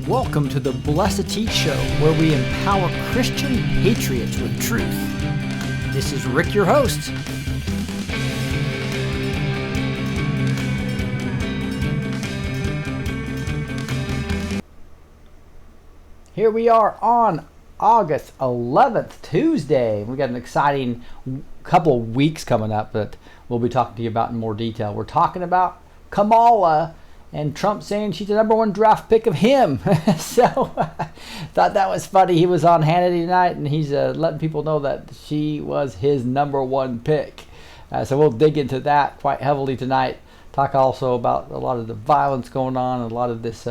Welcome to the B2T Show, where we empower Christian patriots with truth. This is Rick, your host. Here we are on August 11th, Tuesday. We got an exciting couple of weeks coming up that we'll be talking to you about in more detail. We're talking about Kamala and Trump saying she's the number one draft pick of him. So thought that was funny. He was on Hannity tonight, and he's letting people know that she was his number one pick. So we'll dig into that quite heavily tonight. Talk also about a lot of the violence going on, and a lot of this,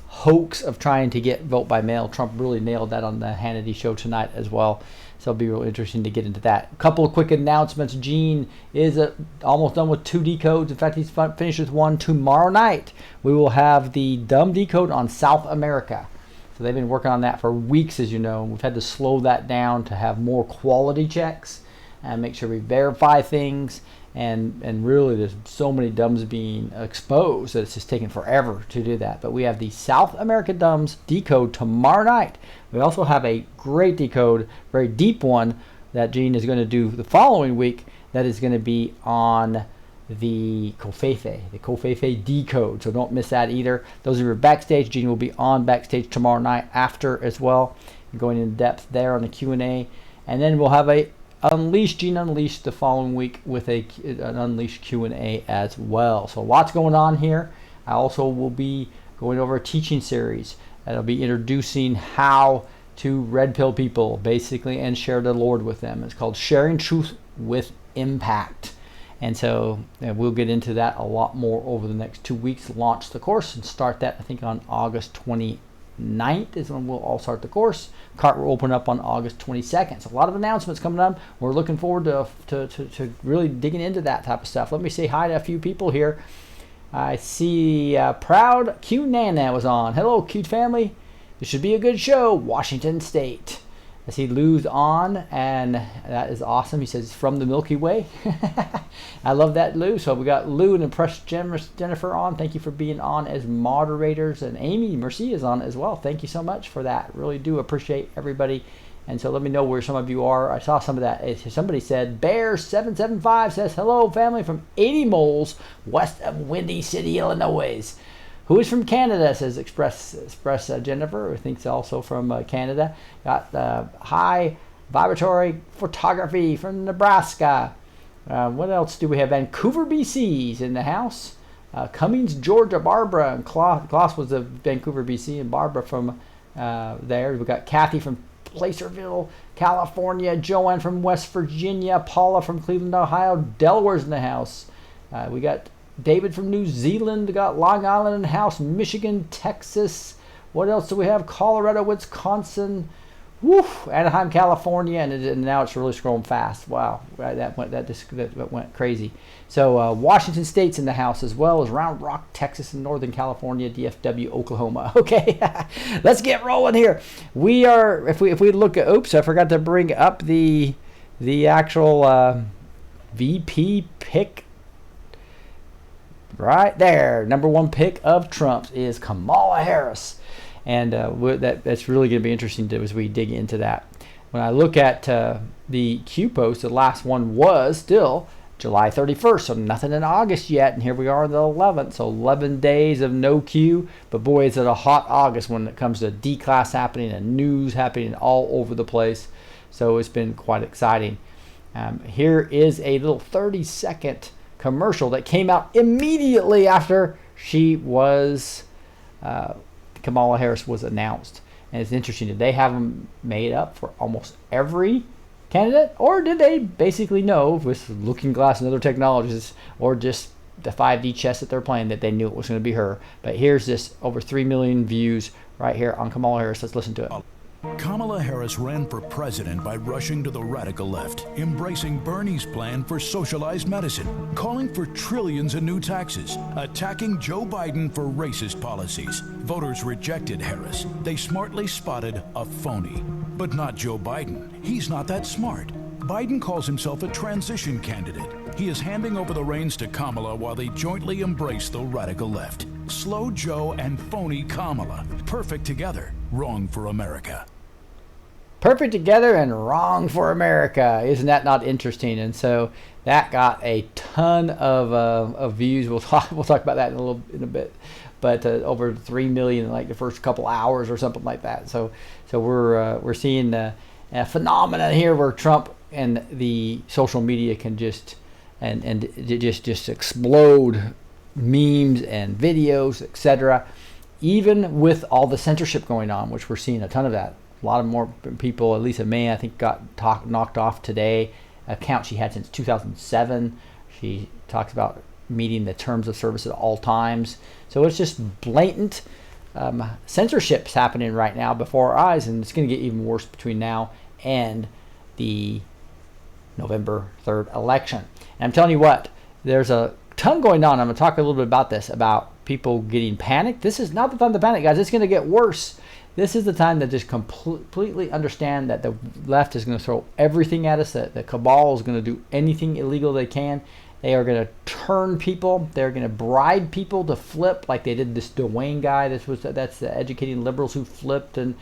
hoax of trying to get vote by mail. Trump really nailed that on the Hannity show tonight as well. So it'll be real interesting to get into that. A couple of quick announcements. Gene is almost done with 2 decodes. In fact, he's finished with 1 tomorrow night. We will have the dumb decode on South America. So they've been working on that for weeks, as you know. We've had to slow that down to have more quality checks and make sure we verify things. And really, there's so many dumbs being exposed that it's just taking forever to do that. But we have the South America dumbs decode tomorrow night. We also have a great decode, very deep one, that Gene is going to do the following week. That is going to be on the Covfefe decode. So don't miss that either. Those of you who are backstage, Gene will be on backstage tomorrow night after as well, going in depth there on the Q&A. And then we'll have a Gene Unleashed the following week with an Unleashed Q&A as well. So lots going on here. I also will be going over a teaching series that'll be introducing how to red pill people basically and share the Lord with them. It's called Sharing Truth with Impact. And so we'll get into that a lot more over the next 2 weeks. Launch the course and start that, I think, on August 29th is when we'll all start the course. Cart will open up on August 22nd. So a lot of announcements coming up. We're looking forward to really digging into that type of stuff. Let me say hi to a few people here. I see Proud Q Nana was on. Hello, cute family. This should be a good show. Washington State. I see Lou's on, and that is awesome. He says he's from the Milky Way. I love that, Lou. So we got Lou and Impressed Jennifer on. Thank you for being on as moderators. And Amy Mercy is on as well. Thank you so much for that. Really do appreciate everybody. And so let me know where some of you are. I saw some of that. Somebody said, Bear775 says, hello, family from 80 Moles, west of Windy City, Illinois. Who is from Canada, says Express Jennifer, who thinks also from Canada. Got High Vibratory Photography from Nebraska. What else do we have? Vancouver, BC's in the house. Cummings, Georgia, Barbara. And Klaus was of Vancouver, BC, and Barbara from there. We got Kathy from Placerville, California. Joanne from West Virginia. Paula from Cleveland, Ohio. Delaware's in the house. We got David from New Zealand, got Long Island in the house, Michigan, Texas. What else do we have? Colorado, Wisconsin, Anaheim, California, and now it's really scrolling fast. Wow, that went crazy. So Washington State's in the house, as well as Round Rock, Texas, and Northern California, DFW, Oklahoma. Okay, let's get rolling here. We are, if we look at, oops, I forgot to bring up the actual VP pick. Right there, number one pick of Trump's is Kamala Harris, and that's really going to be interesting as we dig into that. When I look at the Q post, the last one was still July 31st, so nothing in August yet, and here we are on the 11th, so 11 days of no Q, but boy, is it a hot August when it comes to D-class happening and news happening all over the place, so it's been quite exciting. Here is a little 30-second commercial that came out immediately after Kamala Harris was announced. And it's interesting, did they have them made up for almost every candidate, or did they basically know with Looking Glass and other technologies, or just the 5D chess that they're playing, that they knew it was going to be her? But here's this over 3 million views right here on Kamala Harris. Let's listen to it. Kamala Harris ran for president by rushing to the radical left, embracing Bernie's plan for socialized medicine, calling for trillions in new taxes, attacking Joe Biden for racist policies. Voters rejected Harris. They smartly spotted a phony. But not Joe Biden. He's not that smart. Biden calls himself a transition candidate. He is handing over the reins to Kamala while they jointly embrace the radical left. Slow Joe and phony Kamala. Perfect together, wrong for America. Perfect together and wrong for America. Isn't that not interesting? And so that got a ton of views. We'll talk about that in a bit. But over 3 million in like the first couple hours or something like that. So we're seeing a phenomenon here where Trump and the social media can just just explode memes and videos, etc. Even with all the censorship going on, which we're seeing a ton of that. A lot of more people, at least a man, I think, got knocked off today. Account she had since 2007. She talks about meeting the terms of service at all times. So it's just blatant censorship's happening right now before our eyes, and it's going to get even worse between now and the November 3rd election. And I'm telling you what, there's a ton going on. I'm going to talk a little bit about this, about people getting panicked. This is not the time to panic, guys. It's going to get worse. This is the time to just completely understand that the left is going to throw everything at us, that the cabal is going to do anything illegal they can. They are going to turn people. They're going to bribe people to flip, like they did this Dwayne guy. That's the educating liberals who flipped, and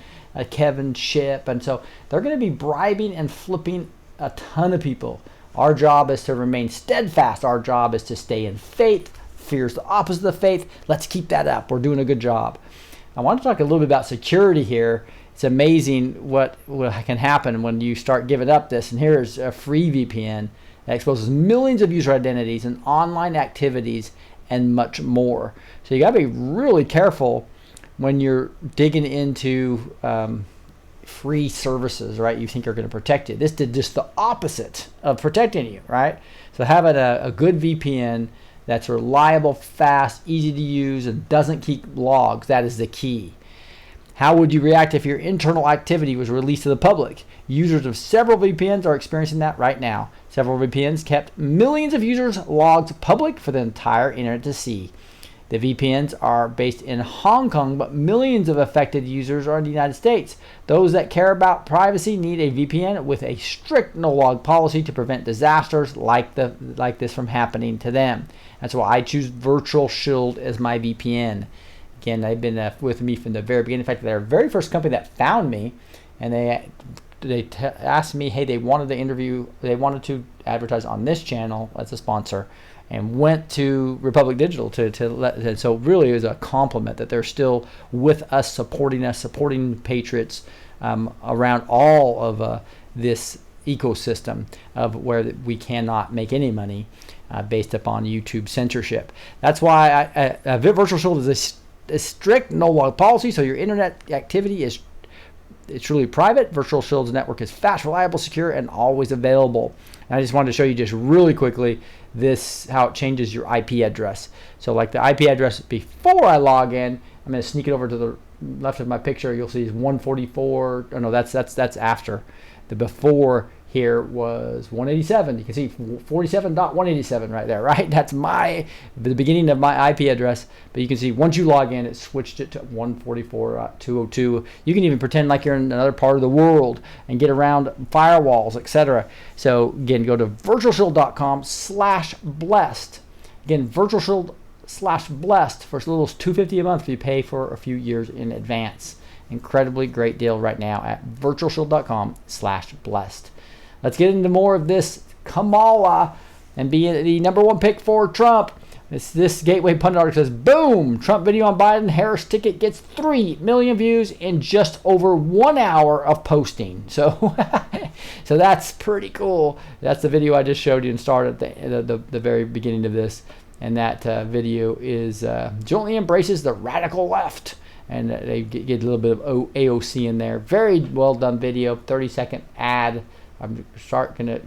Kevin Shipp. And so they're going to be bribing and flipping a ton of people. Our job is to remain steadfast. Our job is to stay in faith. Fear is the opposite of faith. Let's keep that up. We're doing a good job. I want to talk a little bit about security here. It's amazing what can happen when you start giving up this. And here's a free VPN that exposes millions of user identities and online activities and much more. So you got to be really careful when you're digging into free services, right? You think are going to protect you. This did just the opposite of protecting you, right? So having a good VPN that's reliable, fast, easy to use, and doesn't keep logs, that is the key. How would you react if your internal activity was released to the public? Users of several VPNs are experiencing that right now. Several VPNs kept millions of users' logs public for the entire internet to see. The VPNs are based in Hong Kong, but millions of affected users are in the United States. Those that care about privacy need a VPN with a strict no-log policy to prevent disasters like this from happening to them. That's why I choose Virtual Shield as my VPN. Again, they've been with me from the very beginning. In fact, they're the very first company that found me, and they asked me, hey, they wanted to advertise on this channel as a sponsor, and went to Republic Digital so really it was a compliment that they're still with us, supporting patriots around all of this ecosystem of where we cannot make any money based upon YouTube censorship. That's why Virtual Shield is a strict no-log policy, so your internet activity is truly private. Virtual Shield's network is fast, reliable, secure, and always available. And I just wanted to show you just really quickly how it changes your IP address. So like the IP address before I log in, I'm going to sneak it over to the left of my picture. You'll see is 144. Oh no, that's after. The before here was 187. You can see 47.187 right there, right? That's the beginning of my IP address. But you can see once you log in, it switched it to 144.202. You can even pretend like you're in another part of the world and get around firewalls, etc. So again, go to virtualshield.com/blessed. Again, virtualshield/blessed for as little as $250 a month if you pay for a few years in advance. Incredibly great deal right now at virtualshield.com/blessed. Let's get into more of this Kamala and be the number one pick for Trump. This Gateway Pundit article says, boom, Trump video on Biden, Harris ticket gets 3 million views in just over 1 hour of posting. So so that's pretty cool. That's the video I just showed you and started at the very beginning of this. And that video is jointly embraces the radical left. And they get a little bit of AOC in there. Very well done video, 30-second ad. I'm gonna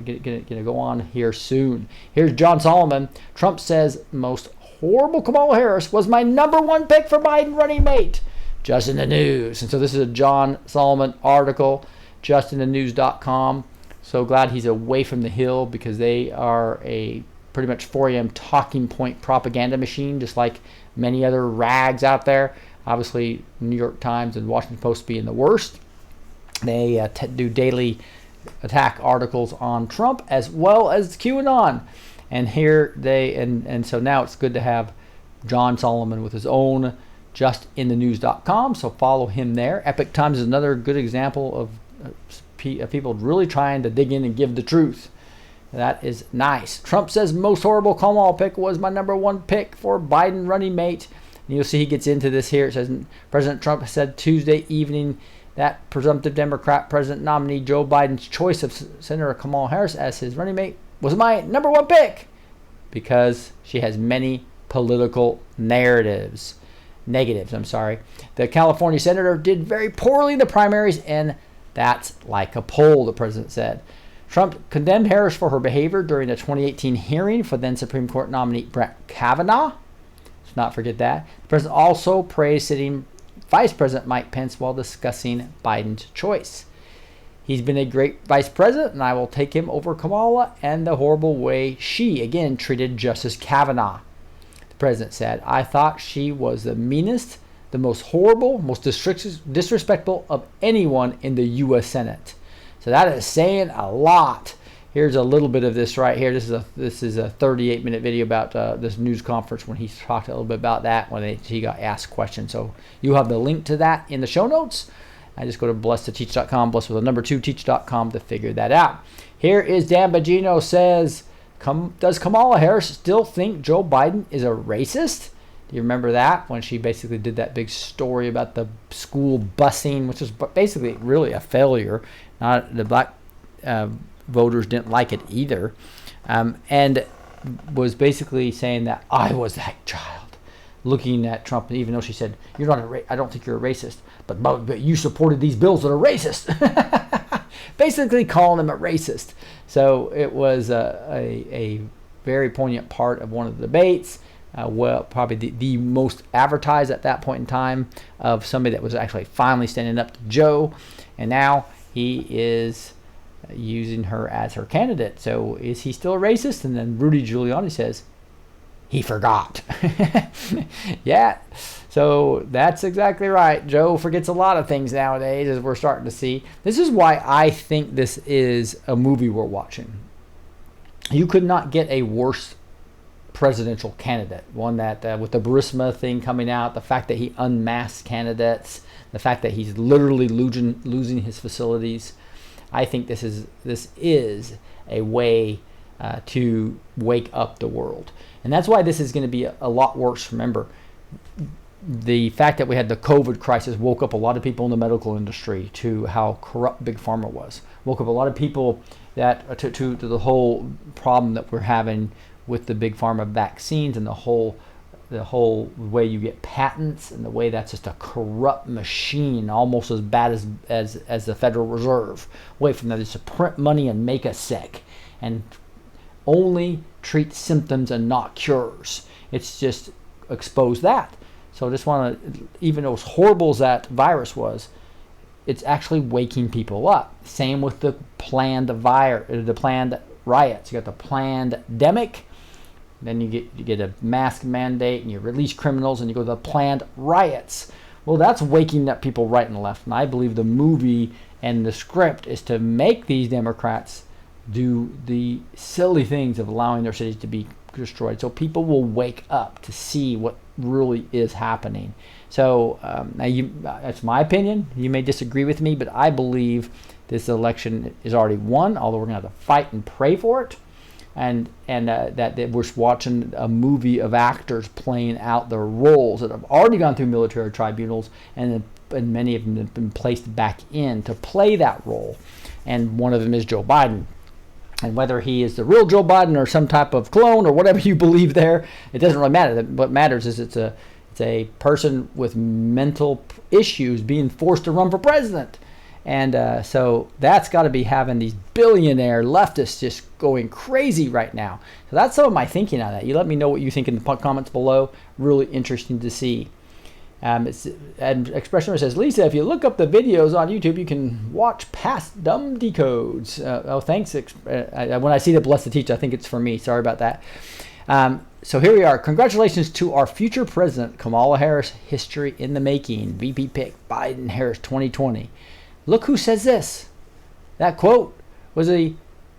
go on here soon. Here's John Solomon. Trump says most horrible Kamala Harris was my number one pick for Biden running mate. Just in the news. And so this is a John Solomon article, justinthenews.com. So glad he's away from the Hill because they are a pretty much 4 a.m. talking point propaganda machine, just like many other rags out there. Obviously, New York Times and Washington Post being the worst. They do daily attack articles on Trump as well as QAnon. And here and so now it's good to have John Solomon with his own justinthenews.com, so follow him there. Epic Times is another good example of people really trying to dig in and give the truth. That is nice. Trump says most horrible Kamal pick was my number one pick for Biden running mate. And you'll see he gets into this here. It says President Trump said Tuesday evening that presumptive Democrat president nominee Joe Biden's choice of Senator Kamala Harris as his running mate was my number one pick because she has many political negatives. The California senator did very poorly in the primaries, and that's like a poll, the president said. Trump condemned Harris for her behavior during the 2018 hearing for then Supreme Court nominee Brett Kavanaugh. Let's not forget that. The president also praised sitting Vice President Mike Pence while discussing Biden's choice. He's been a great vice president, and I will take him over Kamala and the horrible way she, again, treated Justice Kavanaugh. The president said, I thought she was the meanest, the most horrible, most disrespectful of anyone in the U.S. Senate. So that is saying a lot. Here's a little bit of this right here. This is a 38-minute video about this news conference when he talked a little bit about that when he got asked questions. So you have the link to that in the show notes. I just go to blessedtoteach.com, blessed with a number 2 teach.com to figure that out. Here is Dan Bongino says, does Kamala Harris still think Joe Biden is a racist? Do you remember that when she basically did that big story about the school busing, which was basically really a failure? The black voters didn't like it either, and was basically saying that I was that child, looking at Trump, even though she said, "You're not I don't think you're a racist, but you supported these bills that are racist," basically calling him a racist. So it was a very poignant part of one of the debates. Probably the most advertised at that point in time of somebody that was actually finally standing up to Joe, and now he is using her as her candidate. So is he still a racist? And then Rudy Giuliani says he forgot. Yeah, so that's exactly right. Joe forgets a lot of things nowadays, as we're starting to see. This is why I think this is a movie we're watching. You could not get a worse presidential candidate. One that with the Burisma thing coming out, the fact that he unmasked candidates, the fact that he's literally losing his facilities. I think this is a way to wake up the world. And that's why this is going to be a lot worse. Remember, the fact that we had the COVID crisis woke up a lot of people in the medical industry to how corrupt Big Pharma was. Woke up a lot of people that to the whole problem that we're having with the Big Pharma vaccines and the whole way you get patents and the way that's just a corrupt machine, almost as bad as the Federal Reserve. Way from that is to print money and make us sick and only treat symptoms and not cures. It's just expose that. So I just want to, even though as horrible as that virus was, it's actually waking people up. Same with the planned riots. You got the planned demic. Then you get a mask mandate and you release criminals and you go to the planned riots. Well, that's waking up people right and left. And I believe the movie and the script is to make these Democrats do the silly things of allowing their cities to be destroyed. So people will wake up to see what really is happening. So that's my opinion. You may disagree with me, but I believe this election is already won, although we're going to have to fight and pray for it. And that we're watching a movie of actors playing out their roles that have already gone through military tribunals, and many of them have been placed back in to play that role. And one of them is Joe Biden. And whether he is the real Joe Biden or some type of clone or whatever you believe there, it doesn't really matter. What matters is it's a person with mental issues being forced to run for president. And so that's got to be having these billionaire leftists just going crazy right now. So that's some of my thinking on that. You let me know what you think in the comments below. Really interesting to see. And Expression says, Lisa, if you look up the videos on YouTube, you can watch past dumb decodes. Thanks. When I see the Blessed Teach, I think it's for me. Sorry about that. So here we are. Congratulations to our future president, Kamala Harris. History in the making. VP pick, Biden-Harris 2020. Look who says this. That quote was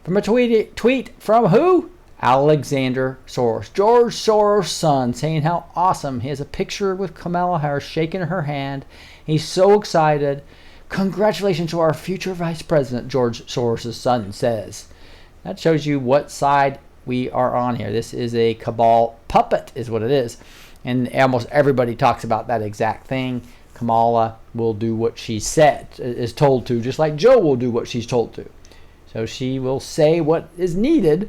from a tweet from who? Alexander Soros, George Soros' son, saying how awesome. He has a picture with Kamala Harris shaking her hand. He's so excited. Congratulations to our future vice president, George Soros' son says. That shows you what side we are on here. This is a cabal puppet is what it is. And almost everybody talks about that exact thing. Kamala will do what she is told to, just like Joe will do what she's told to. So she will say what is needed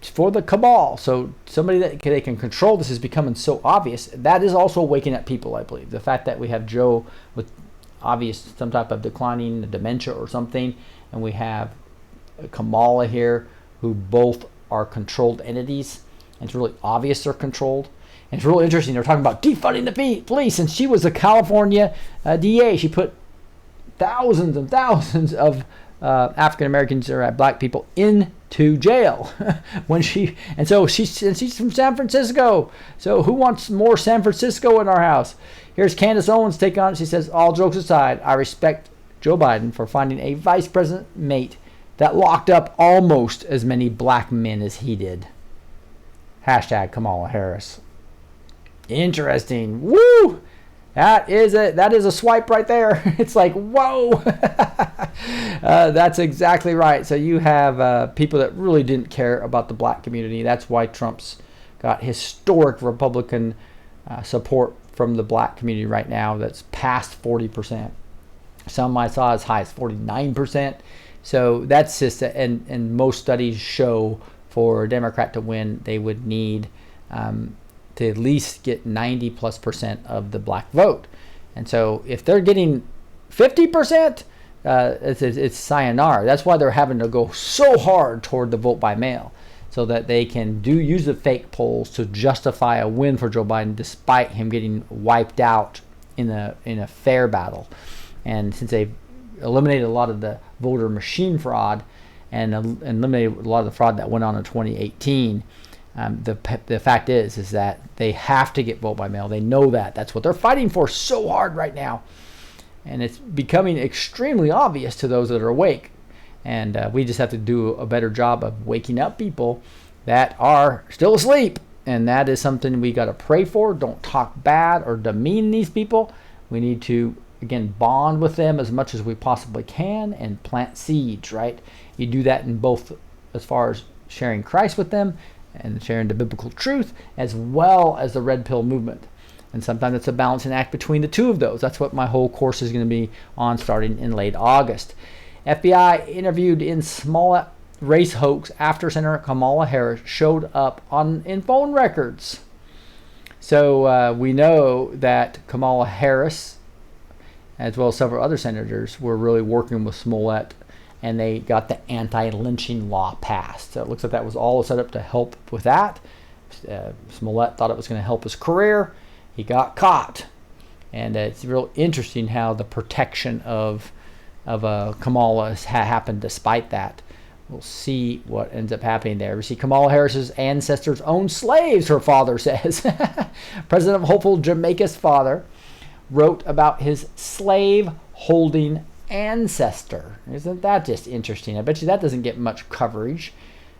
for the cabal. So somebody that they can control this is becoming so obvious. That is also waking up people, I believe. The fact that we have Joe with obvious some type of declining dementia or something, and we have Kamala here, who both are controlled entities, and it's really obvious they're controlled. And it's really interesting. They're talking about defunding the police, and she was a California DA. She put thousands and thousands of African Americans or black people into jail so she's from San Francisco. So who wants more San Francisco in our house? Here's Candace Owens take on it. She says, all jokes aside, I respect Joe Biden for finding a vice president mate that locked up almost as many black men as he did. Hashtag Kamala Harris. Interesting. Woo! That is a swipe right there. It's like, whoa. That's exactly right. So you have people that really didn't care about the black community. That's why Trump's got historic Republican support from the black community right now. That's past 40%. Some I saw as high as 49%. So that's just, and most studies show for a Democrat to win, they would need to at least get 90+% of the black vote. And so if they're getting 50%, it's sayonara. That's why they're having to go so hard toward the vote by mail, so that they can use the fake polls to justify a win for Joe Biden despite him getting wiped out in a fair battle. And since they've eliminated a lot of the voter machine fraud and eliminated a lot of the fraud that went on in 2018, the fact is that they have to get vote by mail. They know that. That's what they're fighting for so hard right now. And it's becoming extremely obvious to those that are awake. And we just have to do a better job of waking up people that are still asleep. And that is something we got to pray for. Don't talk bad or demean these people. We need to, again, bond with them as much as we possibly can and plant seeds, right? You do that in both as far as sharing Christ with them and sharing the biblical truth, as well as the red pill movement. And sometimes it's a balancing act between the two of those. That's what my whole course is going to be on starting in late August. FBI interviewed in Smollett race hoax after Senator Kamala Harris showed up in phone records. So we know that Kamala Harris, as well as several other senators, were really working with Smollett, and they got the anti-lynching law passed. So it looks like that was all set up to help with that. Smollett thought it was going to help his career. He got caught. And it's real interesting how the protection of Kamala has happened despite that. We'll see what ends up happening there. We see Kamala Harris's ancestors owned slaves, her father says. President of hopeful Jamaica's father wrote about his slave-holding ancestor. Isn't that just interesting? I bet you that doesn't get much coverage.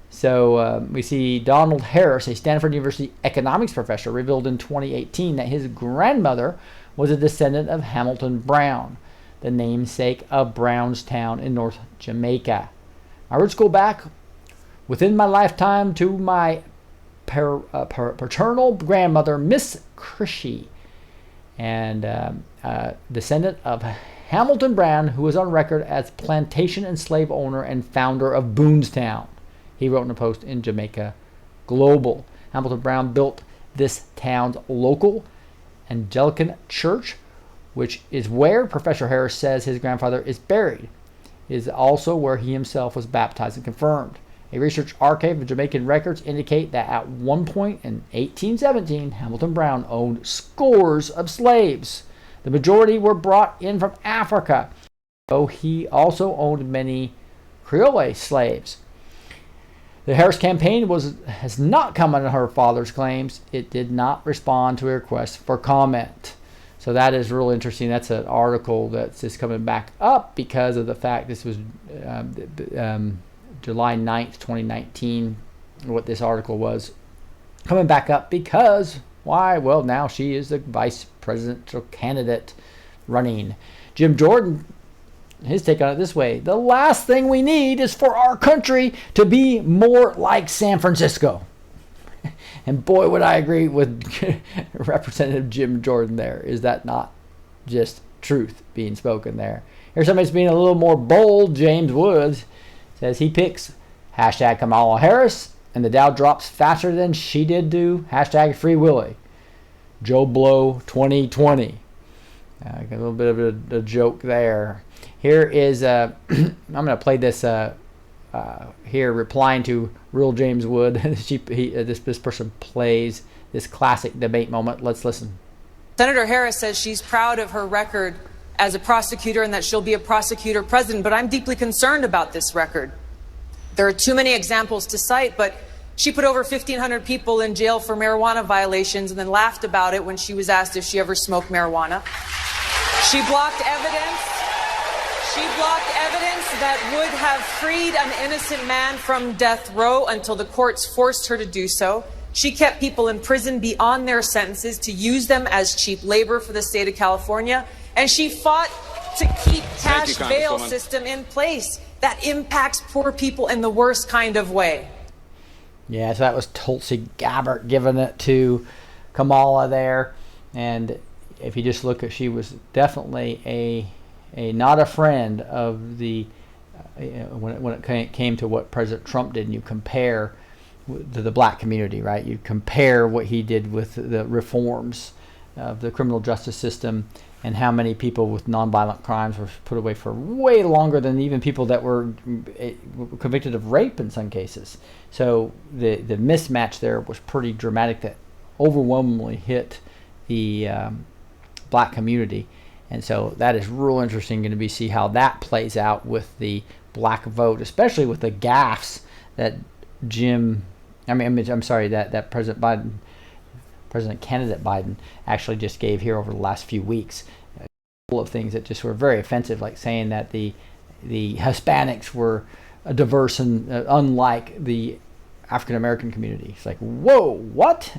So we see Donald Harris, a Stanford University economics professor, revealed in 2018 that his grandmother was a descendant of Hamilton Brown, the namesake of Brownstown in North Jamaica. My roots go back within my lifetime to my paternal grandmother, Miss Crishy, and descendant of Hamilton Brown, who was on record as plantation and slave owner and founder of Boonestown. He wrote in a post in Jamaica Global. Hamilton Brown built this town's local Anglican church, which is where Professor Harris says his grandfather is buried. It is also where he himself was baptized and confirmed. A research archive of Jamaican records indicate that at one point in 1817, Hamilton Brown owned scores of slaves. The majority were brought in from Africa, though he also owned many Creole slaves. The Harris campaign has not come on her father's claims. It did not respond to a request for comment. So that is real interesting. That's an article that's just coming back up because of the fact this was July 9th, 2019. what this article was. Coming back up because, why? Well, now she is the vice presidential candidate running. Jim Jordan, his take on it this way: the last thing we need is for our country to be more like San Francisco. And boy, would I agree with Representative Jim Jordan there. Is that not just truth being spoken there? Here's somebody that's being a little more bold. James Woods says he picks hashtag Kamala Harris, and the Dow drops faster than she did do hashtag Free Willy. Joe Blow 2020. A little bit of a joke there. Here is, I'm going to play this here, replying to Real James Wood. This person plays this classic debate moment. Let's listen. Senator Harris says she's proud of her record as a prosecutor and that she'll be a prosecutor president, but I'm deeply concerned about this record. There are too many examples to cite, but she put over 1,500 people in jail for marijuana violations and then laughed about it when she was asked if she ever smoked marijuana. She blocked evidence. She blocked evidence that would have freed an innocent man from death row until the courts forced her to do so. She kept people in prison beyond their sentences to use them as cheap labor for the state of California. And she fought to keep cash bail system in place that impacts poor people in the worst kind of way. Yeah, so that was Tulsi Gabbard giving it to Kamala there. And if you just look at, she was definitely a not a friend of the when it came to what President Trump did, and you compare to the black community, right? You compare what he did with the reforms of the criminal justice system and how many people with nonviolent crimes were put away for way longer than even people that were convicted of rape in some cases. So the mismatch there was pretty dramatic, that overwhelmingly hit the black community. And so that is real interesting going to be see how that plays out with the black vote, especially with the gaffes that that President candidate Biden actually just gave here over the last few weeks. A couple of things that just were very offensive, like saying that the Hispanics were diverse and unlike the African American community. It's like, whoa, what?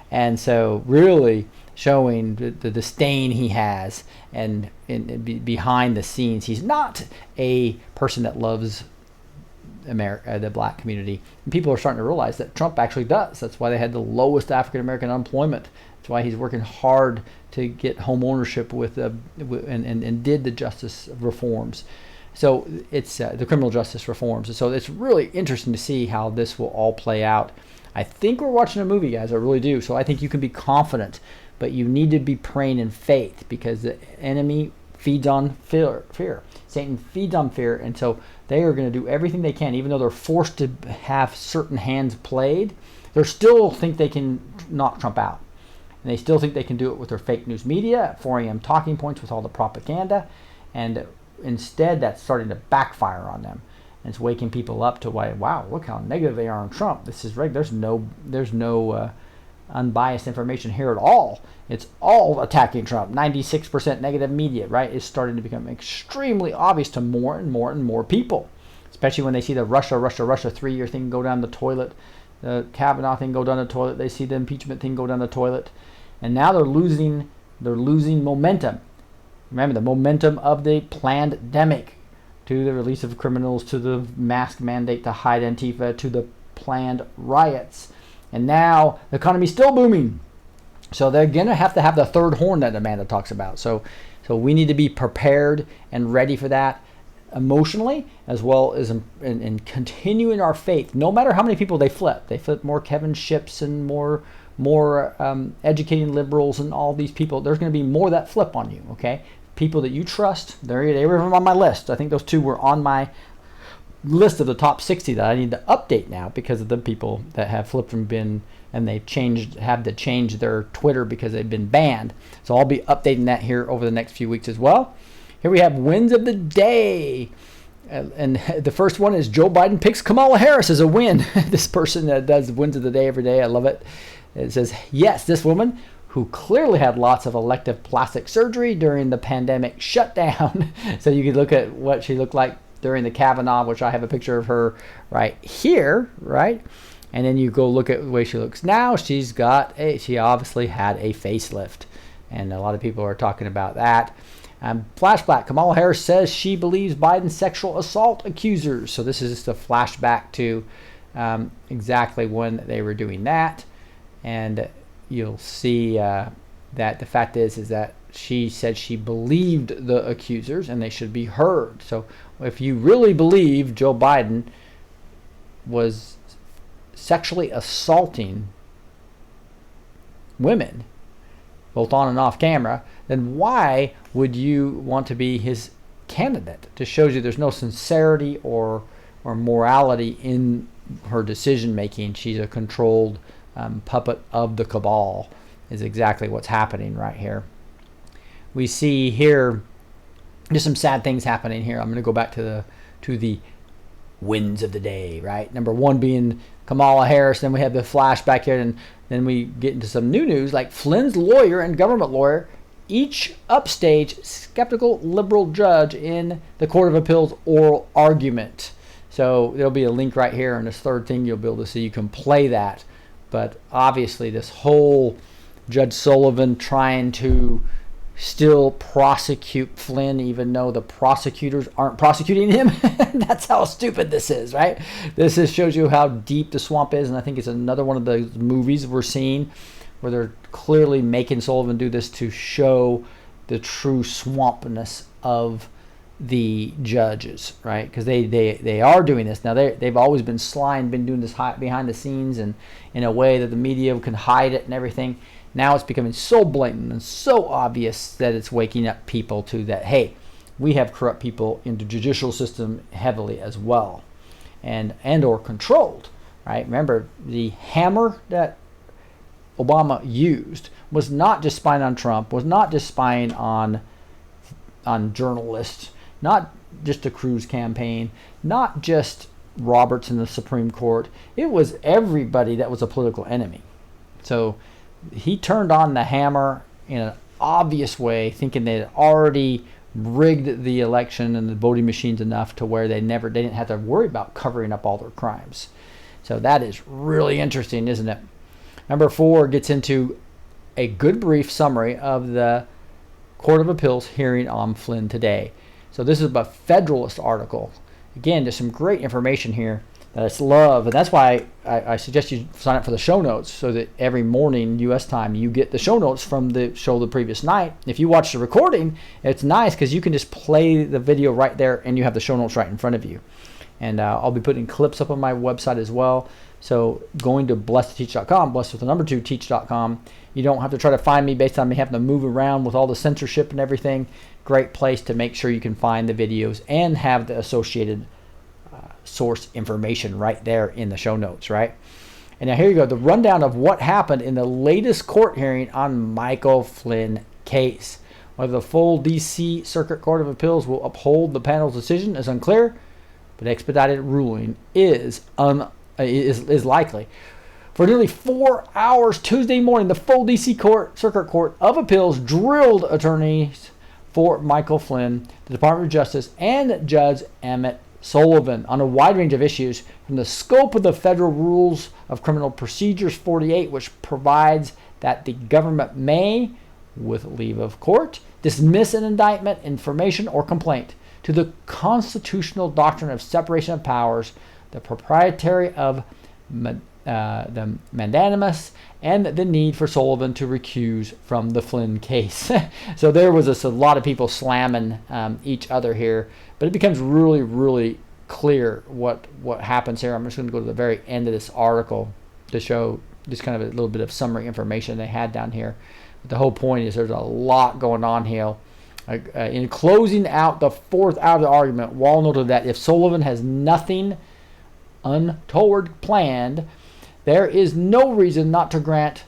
And so really showing the disdain he has, and behind the scenes, he's not a person that loves America, the black community. And people are starting to realize that Trump actually does. That's why they had the lowest African American unemployment. That's why he's working hard to get home ownership and did the justice reforms. So it's the criminal justice reforms. So it's really interesting to see how this will all play out. I think we're watching a movie, guys. I really do. So I think you can be confident, but you need to be praying in faith, because the enemy feeds on fear. Satan feeds on fear, and so they are going to do everything they can, even though they're forced to have certain hands played. They still think they can knock Trump out, and they still think they can do it with their fake news media at 4 a.m. talking points with all the propaganda, and instead that's starting to backfire on them. And it's waking people up to why, wow, look how negative they are on Trump. This is right. There's no unbiased information here at all. It's all attacking Trump. 96% negative media, right, is starting to become extremely obvious to more and more and more people, especially when they see the Russia 3-year thing go down the toilet, the Kavanaugh thing go down the toilet. They see the impeachment thing go down the toilet, and now they're losing momentum. Remember the momentum of the pandemic, to the release of criminals, to the mask mandate to hide Antifa, to the planned riots. And now the economy's still booming. So they're going to have the third horn that Amanda talks about. So we need to be prepared and ready for that emotionally, as well as in continuing our faith. No matter how many people they flip more Kevin Ships and more educating liberals and all these people. There's going to be more that flip on you, okay? People that you trust, they were on my list. I think those two were on my list of the top 60 that I need to update now, because of the people that have flipped and they've had to change their Twitter because they've been banned. So I'll be updating that here over the next few weeks as well. Here we have wins of the day. And the first one is Joe Biden picks Kamala Harris as a win. This person that does wins of the day every day. I love it. It says, yes, this woman who clearly had lots of elective plastic surgery during the pandemic shutdown. So you can look at what she looked like during the Kavanaugh, which I have a picture of her right here, right? And then you go look at the way she looks now. She obviously had a facelift. And a lot of people are talking about that. Flashback. Kamala Harris says she believes Biden's sexual assault accusers. So this is just a flashback to exactly when they were doing that. And you'll see that the fact is that she said she believed the accusers and they should be heard. So if you really believe Joe Biden was sexually assaulting women, both on and off camera, then why would you want to be his candidate? It just shows you there's no sincerity or morality in her decision making. She's a controlled puppet of the cabal, is exactly what's happening right here. We see here just some sad things happening here. I'm going to go back to the wins of the day, right? Number one being Kamala Harris. Then we have the flashback here, and then we get into some new news, like Flynn's lawyer and government lawyer, each upstage skeptical liberal judge in the Court of Appeals oral argument. So there'll be a link right here, and this third thing you'll be able to see. You can play that. But obviously this whole Judge Sullivan trying to still prosecute Flynn, even though the prosecutors aren't prosecuting him. That's how stupid this is, right? Shows you how deep the swamp is, and I think it's another one of those movies we're seeing where they're clearly making Sullivan do this to show the true swampness of the judges, right? Because they are doing this now. They've always been sly and been doing this behind the scenes and in a way that the media can hide it and everything. Now it's becoming so blatant and so obvious that it's waking up people to that, hey, we have corrupt people in the judicial system heavily as well, and or controlled, right? Remember, the hammer that Obama used was not just spying on Trump, was not just spying on journalists, not just the Cruz campaign, not just Roberts in the Supreme Court. It was everybody that was a political enemy. So he turned on the hammer in an obvious way, thinking they had already rigged the election and the voting machines enough to where they didn't have to worry about covering up all their crimes. So that is really interesting, isn't it? Number 4 gets into a good brief summary of the Court of Appeals hearing on Flynn today. So this is a Federalist article. Again, there's some great information here that I just love, and that's why I suggest you sign up for the show notes so that every morning U.S. time you get the show notes from the show the previous night. If you watch the recording, it's nice because you can just play the video right there and you have the show notes right in front of you. And I'll be putting clips up on my website as well. So going to blessed2teach.com, blessed with the number 2 teach.com, you don't have to try to find me based on me having to move around with all the censorship and everything. Great place to make sure you can find the videos and have the associated source information right there in the show notes, right? And now here you go, the rundown of what happened in the latest court hearing on Michael Flynn case. Whether the full D.C. Circuit Court of Appeals will uphold the panel's decision is unclear, but expedited ruling is likely. For nearly 4 hours Tuesday morning, the full D.C. Circuit Court of Appeals drilled attorneys for Michael Flynn, the Department of Justice, and Judge Emmett Sullivan on a wide range of issues, from the scope of the Federal Rules of Criminal Procedures 48, which provides that the government may, with leave of court, dismiss an indictment, information, or complaint, to the constitutional doctrine of separation of powers, the proprietary of the mandamus, and the need for Sullivan to recuse from the Flynn case. So there was a lot of people slamming each other here, but it becomes really, really clear what happens here. I'm just going to go to the very end of this article to show just kind of a little bit of summary information they had down here. But the whole point is there's a lot going on here. In closing out the fourth out of the argument, Wall noted that if Sullivan has nothing untoward planned, there is no reason not to grant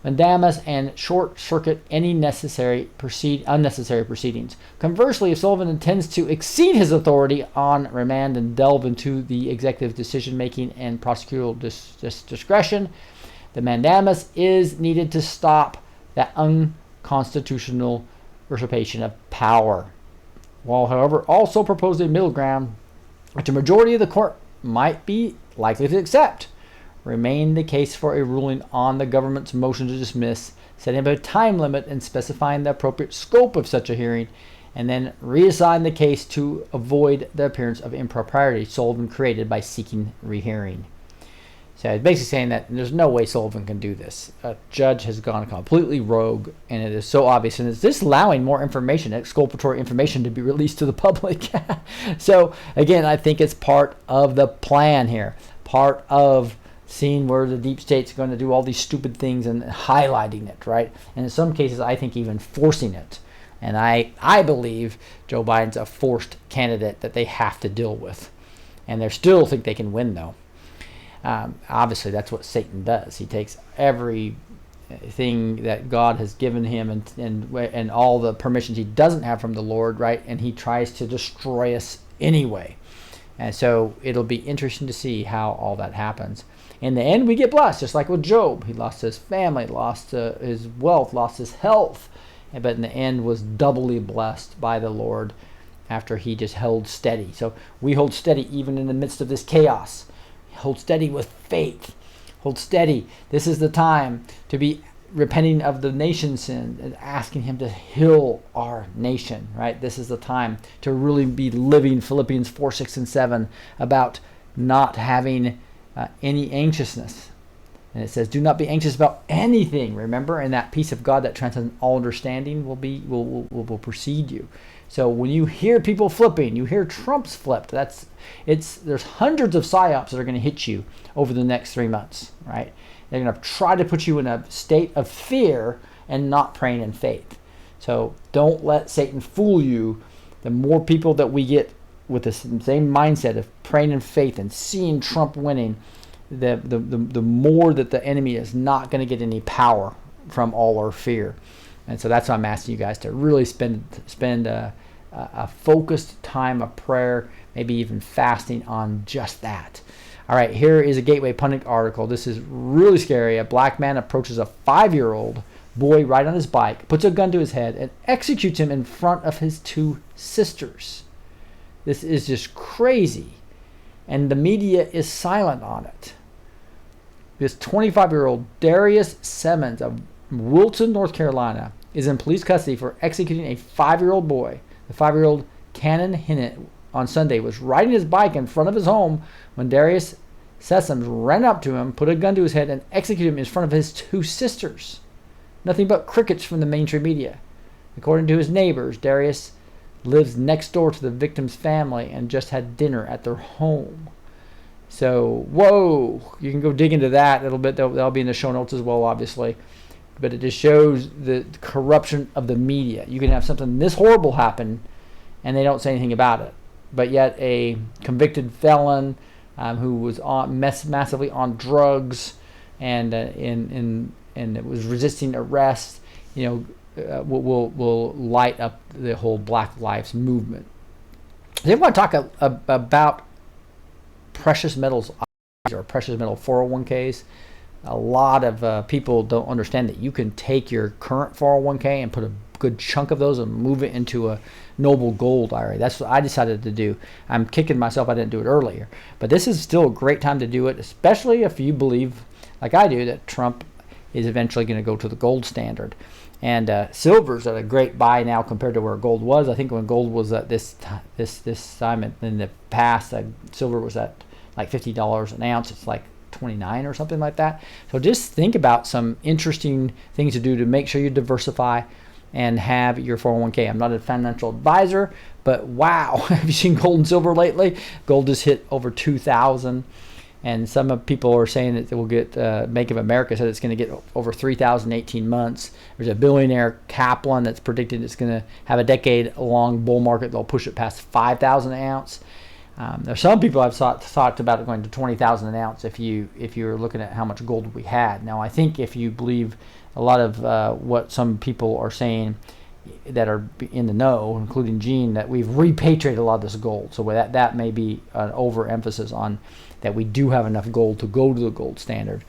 mandamus and short-circuit any unnecessary proceedings. Conversely, if Sullivan intends to exceed his authority on remand and delve into the executive decision-making and prosecutorial discretion, the mandamus is needed to stop that unconstitutional usurpation of power. Wall, however, also proposed a middle ground, which a majority of the court might be likely to accept. remain the case for a ruling on the government's motion to dismiss, setting up a time limit and specifying the appropriate scope of such a hearing, and then reassign the case to avoid the appearance of impropriety Sullivan created by seeking rehearing. So it's basically saying that there's no way Sullivan can do this. A judge has gone completely rogue, and it is so obvious. And it's just allowing more information, exculpatory information, to be released to the public. So, again, I think it's part of the plan here. Part of seeing where the deep state's going to do all these stupid things and highlighting it, right? And in some cases, I think even forcing it. And I believe Joe Biden's a forced candidate that they have to deal with. And they still think they can win, though. Obviously, that's what Satan does. He takes everything that God has given him and all the permissions he doesn't have from the Lord, right? And he tries to destroy us anyway. And so it'll be interesting to see how all that happens. In the end, we get blessed, just like with Job. He lost his family, lost his wealth, lost his health, but in the end was doubly blessed by the Lord after he just held steady. So we hold steady even in the midst of this chaos. Hold steady with faith. Hold steady. This is the time to be repenting of the nation's sin and asking him to heal our nation, right? This is the time to really be living Philippians 4, 6, and 7 about not having any anxiousness. And it says, do not be anxious about anything, remember? And that peace of God that transcends all understanding will precede you. So when you hear people flipping, you hear Trump's flipped, there's hundreds of psyops that are going to hit you over the next 3 months, right? They're going to try to put you in a state of fear and not praying in faith. So don't let Satan fool you. The more people that we get with the same mindset of praying in faith and seeing Trump winning, the more that the enemy is not going to get any power from all our fear. And so that's why I'm asking you guys to really spend a focused time of prayer, maybe even fasting on just that. All right, here is a Gateway Pundit article. This is really scary. A black man approaches a 5-year-old boy riding on his bike, puts a gun to his head, and executes him in front of his 2 sisters. This is just crazy. And the media is silent on it. This 25-year-old Darius Simmons of Wilson, North Carolina, is in police custody for executing a 5-year-old boy. The 5-year-old Cannon Hinnett on Sunday was riding his bike in front of his home when Darius Simmons ran up to him, put a gun to his head, and executed him in front of his 2 sisters. Nothing but crickets from the mainstream media. According to his neighbors, Darius lives next door to the victim's family and just had dinner at their home. So, whoa, you can go dig into that a little bit. That'll be in the show notes as well, obviously. But it just shows the corruption of the media. You can have something this horrible happen, and they don't say anything about it. But yet a convicted felon who was massively on drugs and it was resisting arrest, will light up the whole Black Lives Movement. They want to talk about precious metals or precious metal 401ks. A lot of people don't understand that you can take your current 401k and put a good chunk of those and move it into a noble gold IRA. That's what I decided to do. I'm kicking myself I didn't do it earlier. But this is still a great time to do it, especially if you believe, like I do, that Trump is eventually going to go to the gold standard. And silver's at a great buy now compared to where gold was. I think when gold was at this time in the past, silver was at like $50 an ounce. It's like 29 or something like that. So just think about some interesting things to do to make sure you diversify and have your 401k. I'm not a financial advisor, but wow, have you seen gold and silver lately? Gold has hit over 2,000, and some people are saying that it will get, Bank of America said it's going to get over 3,000 in 18 months. There's a billionaire, Kaplan, that's predicted it's going to have a decade-long bull market. They'll push it past 5,000 an ounce. There's some people I've thought about it going to 20,000 an ounce if you're looking at how much gold we had. Now, I think if you believe a lot of what some people are saying that are in the know, including Gene, that we've repatriated a lot of this gold. So that may be an overemphasis on that we do have enough gold to go to the gold standard.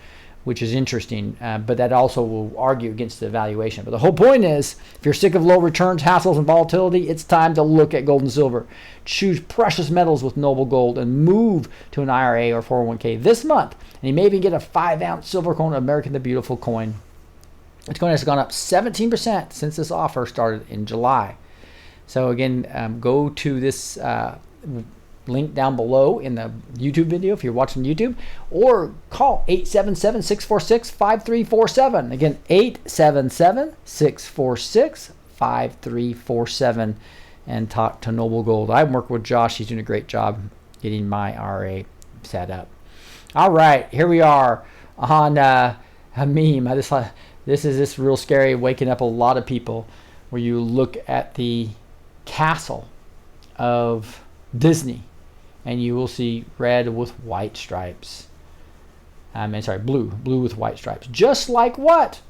which is interesting. But that also will argue against the valuation. But the whole point is, if you're sick of low returns, hassles, and volatility, it's time to look at gold and silver. Choose precious metals with Noble Gold and move to an IRA or 401k this month. And you may even get a 5-ounce silver coin of American the Beautiful coin. Its coin has gone up 17% since this offer started in July. So again, go to this link down below in the YouTube video if you're watching YouTube, or call 877-646-5347. Again, 877-646-5347 and talk to Noble Gold. I'm working with Josh. He's doing a great job getting my IRA set up. All right, here we are on a meme. This is real scary, waking up a lot of people, where you look at the castle of Disney and you will see red with white stripes. Blue with white stripes. Just like what?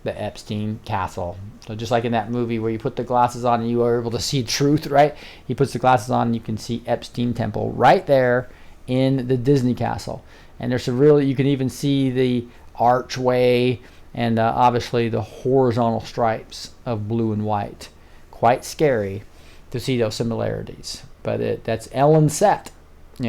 The Epstein Castle. So just like in that movie where you put the glasses on and you are able to see truth, right? He puts the glasses on and you can see Epstein Temple right there in the Disney Castle. And there's you can even see the archway and obviously the horizontal stripes of blue and white. Quite scary to see those similarities. But that's Ellen's set.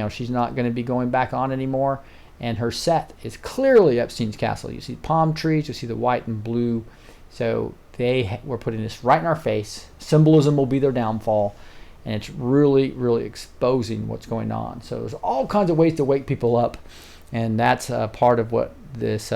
She's not going to be going back on anymore. And her set is clearly Epstein's Castle. You see palm trees, you see the white and blue. So they were putting this right in our face. Symbolism will be their downfall. And it's really, really exposing what's going on. So there's all kinds of ways to wake people up. And that's part of what this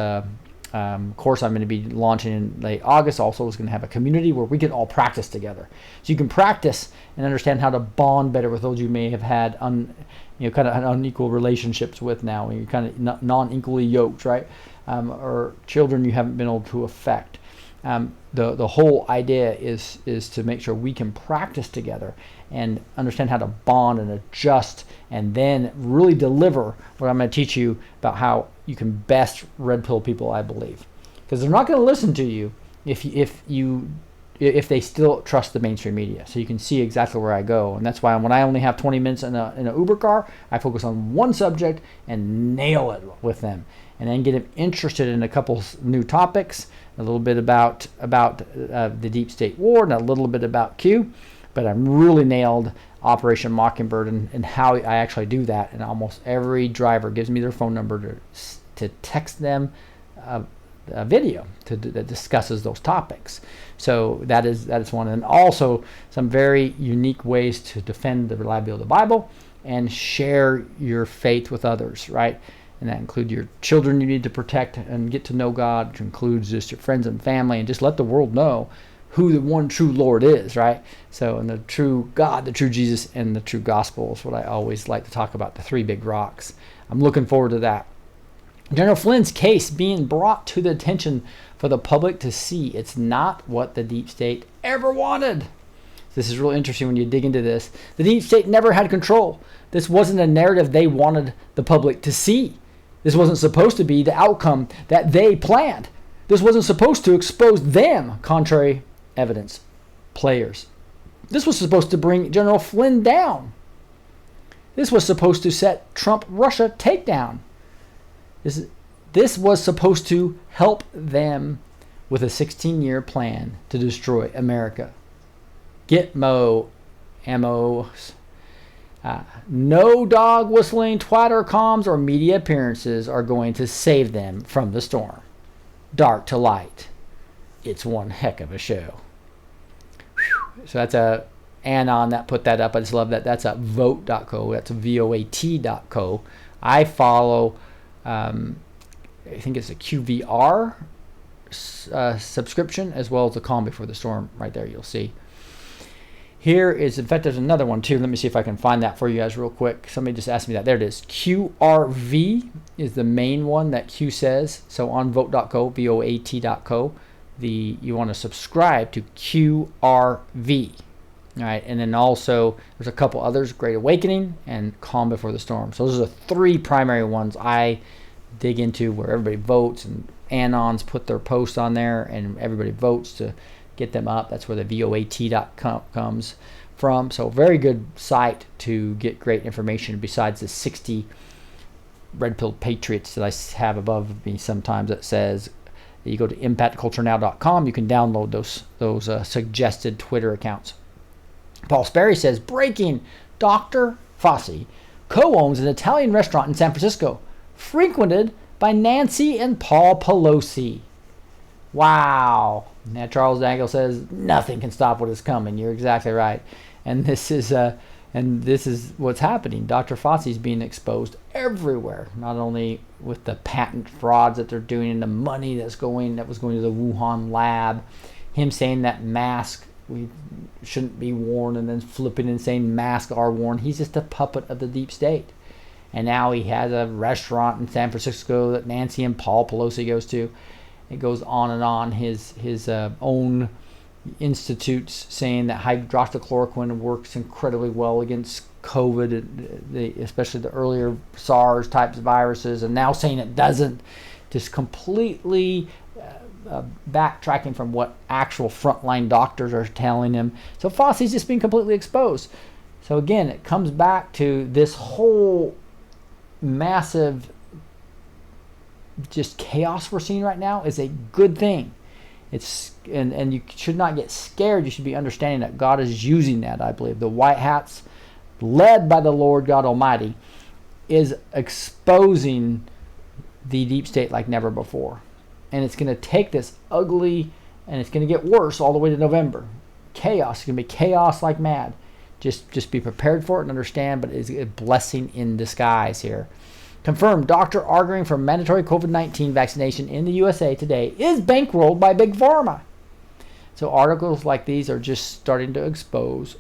course I'm going to be launching in late August also is going to have a community where we can all practice together. So you can practice and understand how to bond better with those you may have had kind of unequal relationships with now, and you're kind of non-equally yoked, right? Or children you haven't been able to affect. The whole idea is to make sure we can practice together and understand how to bond and adjust, and then really deliver what I'm going to teach you about how you can best red pill people, I believe, because they're not going to listen to you if they still trust the mainstream media. So you can see exactly where I go, and that's why when I only have 20 minutes in a Uber car, I focus on one subject and nail it with them, and then get them interested in a couple new topics, a little bit about the deep state war and a little bit about Q. But I'm really nailed Operation Mockingbird and how I actually do that. And almost every driver gives me their phone number to text them a video that discusses those topics. So that is one. And also some very unique ways to defend the reliability of the Bible and share your faith with others, right? And that includes your children you need to protect and get to know God, which includes just your friends and family, and just let the world know who the one true Lord is, right? So, and the true God, the true Jesus, and the true gospel is what I always like to talk about, the three big rocks. I'm looking forward to that. General Flynn's case being brought to the attention for the public to see. It's not what the deep state ever wanted. This is really interesting when you dig into this. The deep state never had control. This wasn't a narrative they wanted the public to see. This wasn't supposed to be the outcome that they planned. This wasn't supposed to expose them, contrary evidence players. This was supposed to bring General Flynn down. This was supposed to set Trump-Russia takedown. This was supposed to help them with a 16-year plan to destroy America. Gitmo, MOs. No dog whistling, twatter comms, or media appearances are going to save them from the storm. Dark to light. It's one heck of a show. So that's a Anon that put that up. I just love that. That's a vote.co. That's a VOAT.co. I follow, I think it's a QVR subscription, as well as the Calm Before the Storm right there, you'll see. Here is, in fact, there's another one too. Let me see if I can find that for you guys real quick. Somebody just asked me that. There it is. QRV is the main one that Q says. So on vote.co, VOAT.co. You want to subscribe to QRV, all right? And then also there's a couple others: Great Awakening and Calm Before the Storm. So those are the three primary ones I dig into, where everybody votes and Anons put their posts on there, and everybody votes to get them up. That's where the VOAT.com comes from. So very good site to get great information. Besides the 60 Red Pill Patriots that I have above me sometimes that says, you go to impactculturenow.com, you can download those suggested Twitter accounts. Paul Sperry says, breaking, Dr. Fossey co-owns an Italian restaurant in San Francisco, frequented by Nancy and Paul Pelosi. Wow. Now Charles Dangle says, nothing can stop what is coming. You're exactly right. And this is what's happening. Dr. Fossey is being exposed everywhere, not only with the patent frauds that they're doing and the money that was going to the Wuhan lab, him saying that mask we shouldn't be worn and then flipping and saying masks are worn. He's just a puppet of the deep state. And now he has a restaurant in San Francisco that Nancy and Paul Pelosi goes to. It goes on and on. His own institutes saying that hydroxychloroquine works incredibly well against COVID, especially the earlier SARS types of viruses, and now saying it doesn't. Just completely backtracking from what actual frontline doctors are telling him. So Fossey's just being completely exposed. So again, it comes back to this whole massive just chaos we're seeing right now is a good thing. It's and you should not get scared. You should be understanding that God is using that. I believe the white hats, led by the Lord God Almighty, is exposing the deep state like never before. And it's going to take this ugly, and it's going to get worse all the way to November. Chaos. It's going to be chaos like mad. Just be prepared for it and understand, but it's a blessing in disguise here. Confirmed, doctor arguing for mandatory COVID-19 vaccination in the USA today is bankrolled by Big Pharma. So articles like these are just starting to expose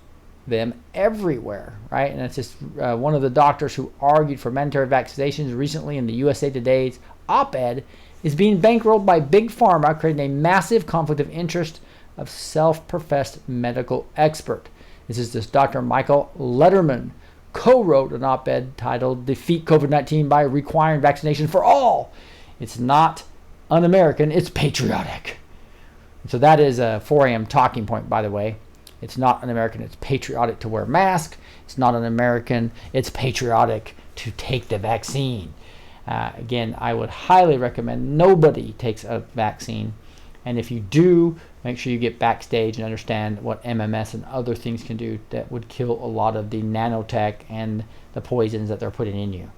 them everywhere, right? And it's just one of the doctors who argued for mandatory vaccinations recently in the USA Today's op-ed is being bankrolled by Big Pharma, creating a massive conflict of interest of self-professed medical expert. This is Dr. Michael Letterman, co-wrote an op-ed titled Defeat COVID-19 by Requiring Vaccination for All. It's not un-American, it's patriotic. So that is a 4 a.m. talking point, by the way. It's not un-American, it's patriotic to wear a mask. It's not un-American, it's patriotic to take the vaccine. Again, I would highly recommend nobody takes a vaccine. And if you do, make sure you get backstage and understand what MMS and other things can do that would kill a lot of the nanotech and the poisons that they're putting in you.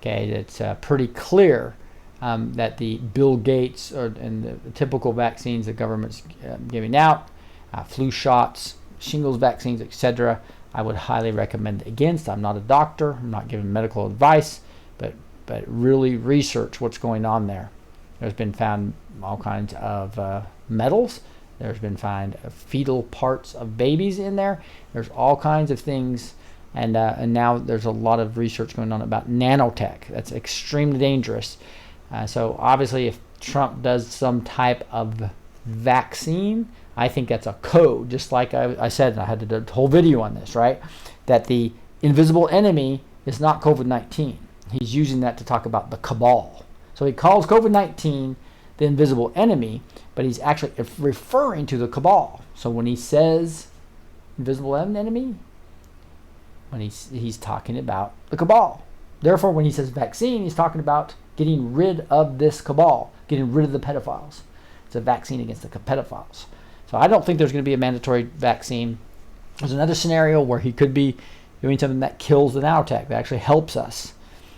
Okay, it's pretty clear that the Bill Gates and the typical vaccines the government's giving out, flu shots, shingles vaccines, etc., I would highly recommend against. I'm not a doctor. I'm not giving medical advice, but really research what's going on there. There's been found all kinds of metals. There's been found fetal parts of babies in there. There's all kinds of things, and now there's a lot of research going on about nanotech. That's extremely dangerous. So obviously, if Trump does some type of vaccine, I think that's a code. Just like I said, and I had to do a whole video on this, right? That the invisible enemy is not COVID-19. He's using that to talk about the cabal. So he calls COVID-19 the invisible enemy, but he's actually referring to the cabal. So when he says invisible enemy, when he's talking about the cabal. Therefore, when he says vaccine, he's talking about getting rid of this cabal, getting rid of the pedophiles. It's a vaccine against the pedophiles. So I don't think there's going to be a mandatory vaccine. There's another scenario where he could be doing something that kills the nanotech, that actually helps us.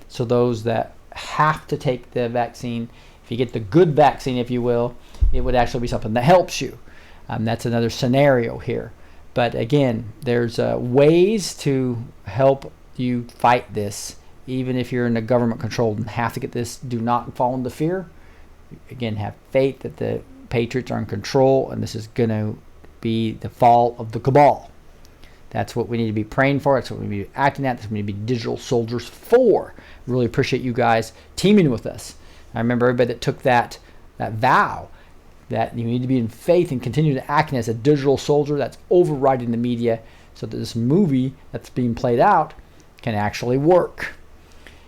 So those that have to take the vaccine, if you get the good vaccine, if you will, it would actually be something that helps you. That's another scenario here. But again, there's ways to help you fight this, even if you're in a government controlled and have to get this. Do not fall into fear. Again, have faith that the patriots are in control, and this is going to be the fall of the cabal. That's what we need to be praying for. That's what we need to be acting at. That's what we need to be digital soldiers for. Really appreciate you guys teaming with us. I remember everybody that took that vow that you need to be in faith and continue to act as a digital soldier that's overriding the media so that this movie that's being played out can actually work.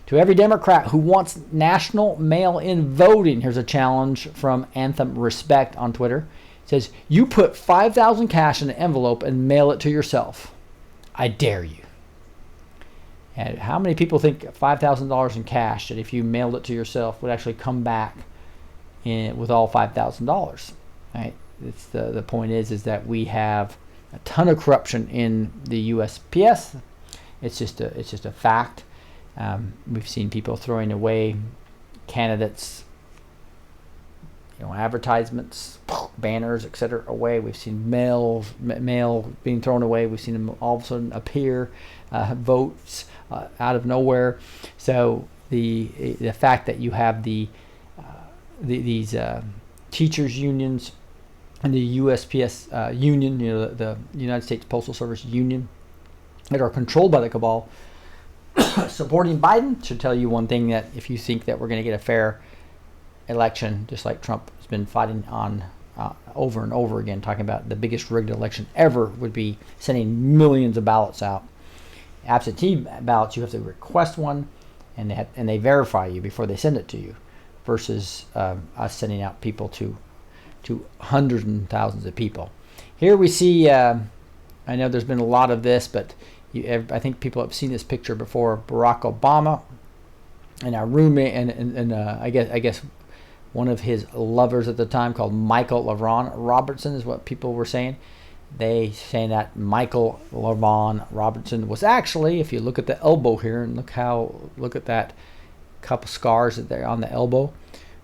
To every Democrat who wants national mail-in voting, here's a challenge from Anthem Respect on Twitter. It says, you put $5,000 cash in an envelope and mail it to yourself. I dare you. And how many people think $5,000 in cash that if you mailed it to yourself would actually come back with all $5,000? Right? It's the point is that we have a ton of corruption in the USPS. It's just a fact. We've seen people throwing away candidates, advertisements, banners, etc. away. We've seen mail being thrown away. We've seen them all of a sudden appear, votes out of nowhere. So the fact that you have these teachers unions and the USPS union, the United States Postal Service union, that are controlled by the cabal, supporting Biden should tell you one thing, that if you think that we're going to get a fair election, just like Trump has been fighting on over and over again, talking about the biggest rigged election ever would be sending millions of ballots out. Absentee ballots, you have to request one, and they verify you before they send it to you, versus us sending out people to hundreds and thousands of people. Here we see, I know there's been a lot of this, but I think people have seen this picture before. Barack Obama and our roommate, and I guess one of his lovers at the time, called Michael LaVaughn Robertson, is what people were saying. They saying that Michael LaVaughn Robertson was actually, if you look at the elbow here and look at that couple scars that there on the elbow.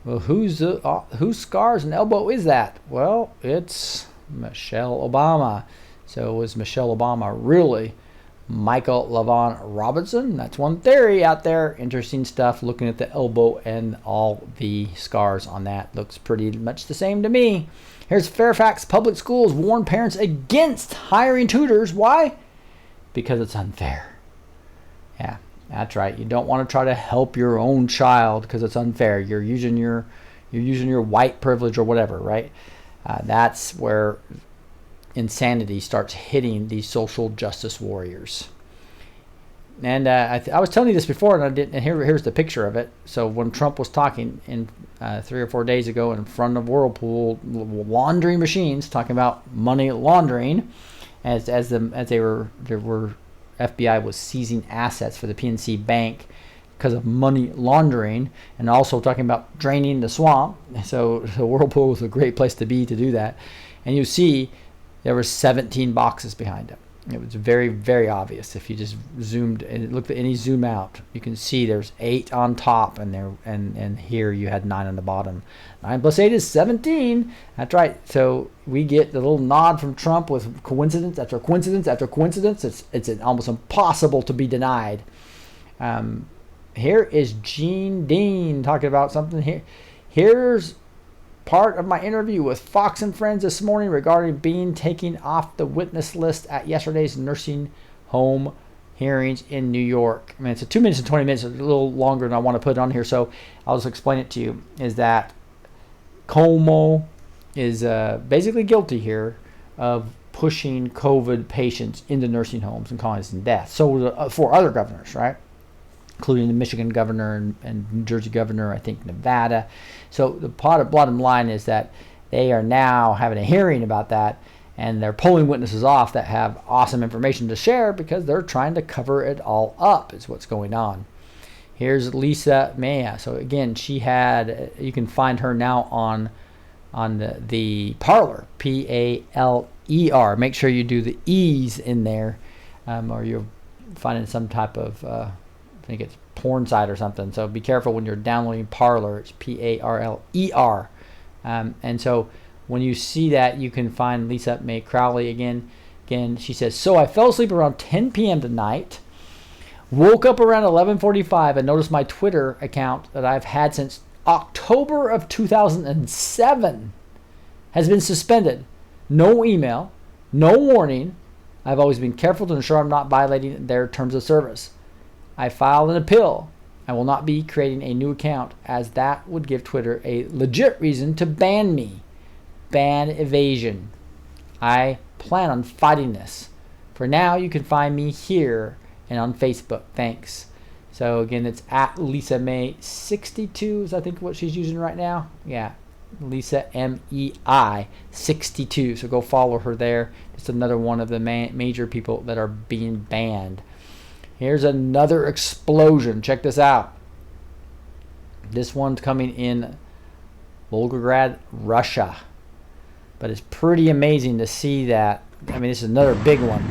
Well, whose scars and elbow is that? Well, it's Michelle Obama. So was Michelle Obama really Michael LaVaughn Robertson? That's one theory out there. Interesting stuff, looking at the elbow and all the scars on that. Looks pretty much the same to me. Here's Fairfax Public Schools warn parents against hiring tutors. Why? Because it's unfair. Yeah, that's right. You don't want to try to help your own child because it's unfair. You're using your white privilege or whatever, right? That's where insanity starts hitting these social justice warriors. And I was telling you this before, and here's the picture of it. So when Trump was talking 3 or 4 days ago in front of Whirlpool laundering machines, talking about money laundering, as they were FBI was seizing assets for the PNC Bank because of money laundering, and also talking about draining the swamp. So Whirlpool was a great place to be to do that. And you see there were 17 boxes behind him. It was very, very obvious. If you just zoomed and looked at any zoom out, you can see there's 8 on top, and here you had 9 on the bottom. 9 plus 8 is 17. That's right. So we get the little nod from Trump with coincidence after coincidence after coincidence. It's almost impossible to be denied. Here is Gene Dean talking about something here. Here's part of my interview with Fox and Friends this morning regarding being taken off the witness list at yesterday's nursing home hearings in New York. I mean, it's a 2 minutes and 20 minutes, a little longer than I want to put it on here, so I'll just explain it to you. Is that Kamal is basically guilty here of pushing COVID patients into nursing homes and causing death. So 4 other governors, right? Including the Michigan governor and New Jersey governor, I think Nevada. So the bottom line is that they are now having a hearing about that, and they're pulling witnesses off that have awesome information to share because they're trying to cover it all up, is what's going on. Here's Lisa Maya. So again, you can find her now on the Parler, P-A-L-E-R. Make sure you do the E's in there, or you'll find it in some type of I think it's porn site or something. So be careful when you're downloading Parler. It's P-A-R-L-E-R. And so when you see that, you can find Lisa May Crowley again. Again, she says, so I fell asleep around 10 p.m. tonight, woke up around 11:45, and noticed my Twitter account that I've had since October of 2007 has been suspended. No email, no warning. I've always been careful to ensure I'm not violating their terms of service. I filed an appeal. I will not be creating a new account, as that would give Twitter a legit reason to ban me. Ban evasion. I plan on fighting this. For now, you can find me here and on Facebook. Thanks. So again, it's at Lisa May 62 is I think what she's using right now. Yeah, Lisa MEI 62. So go follow her there. It's another one of the major people that are being banned. Here's another explosion. Check this out. This one's coming in Volgograd, Russia. But it's pretty amazing to see that. I mean, this is another big one.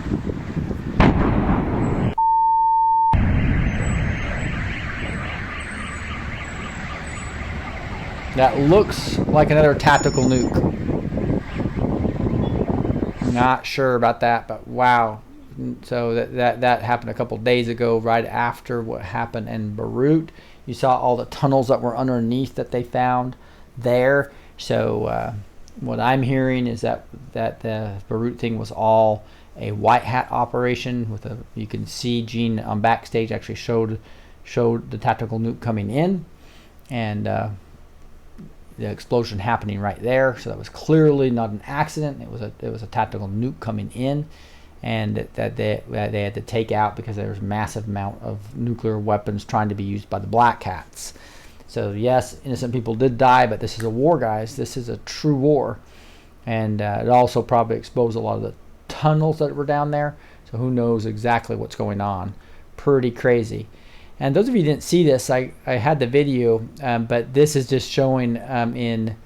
That looks like another tactical nuke. Not sure about that, but wow. So that happened a couple days ago, right after what happened in Beirut. You saw all the tunnels that were underneath that they found there. So what I'm hearing is that the Beirut thing was all a white hat operation. You can see Gene on backstage actually showed the tactical nuke coming in, and the explosion happening right there. So that was clearly not an accident. It was a tactical nuke coming in, and that they had to take out because there was a massive amount of nuclear weapons trying to be used by the Black Hats. So yes, innocent people did die, but this is a war, guys. This is a true war, and it also probably exposed a lot of the tunnels that were down there. So who knows exactly what's going on? Pretty crazy. And those of you who didn't see this, I had the video, but this is just showing in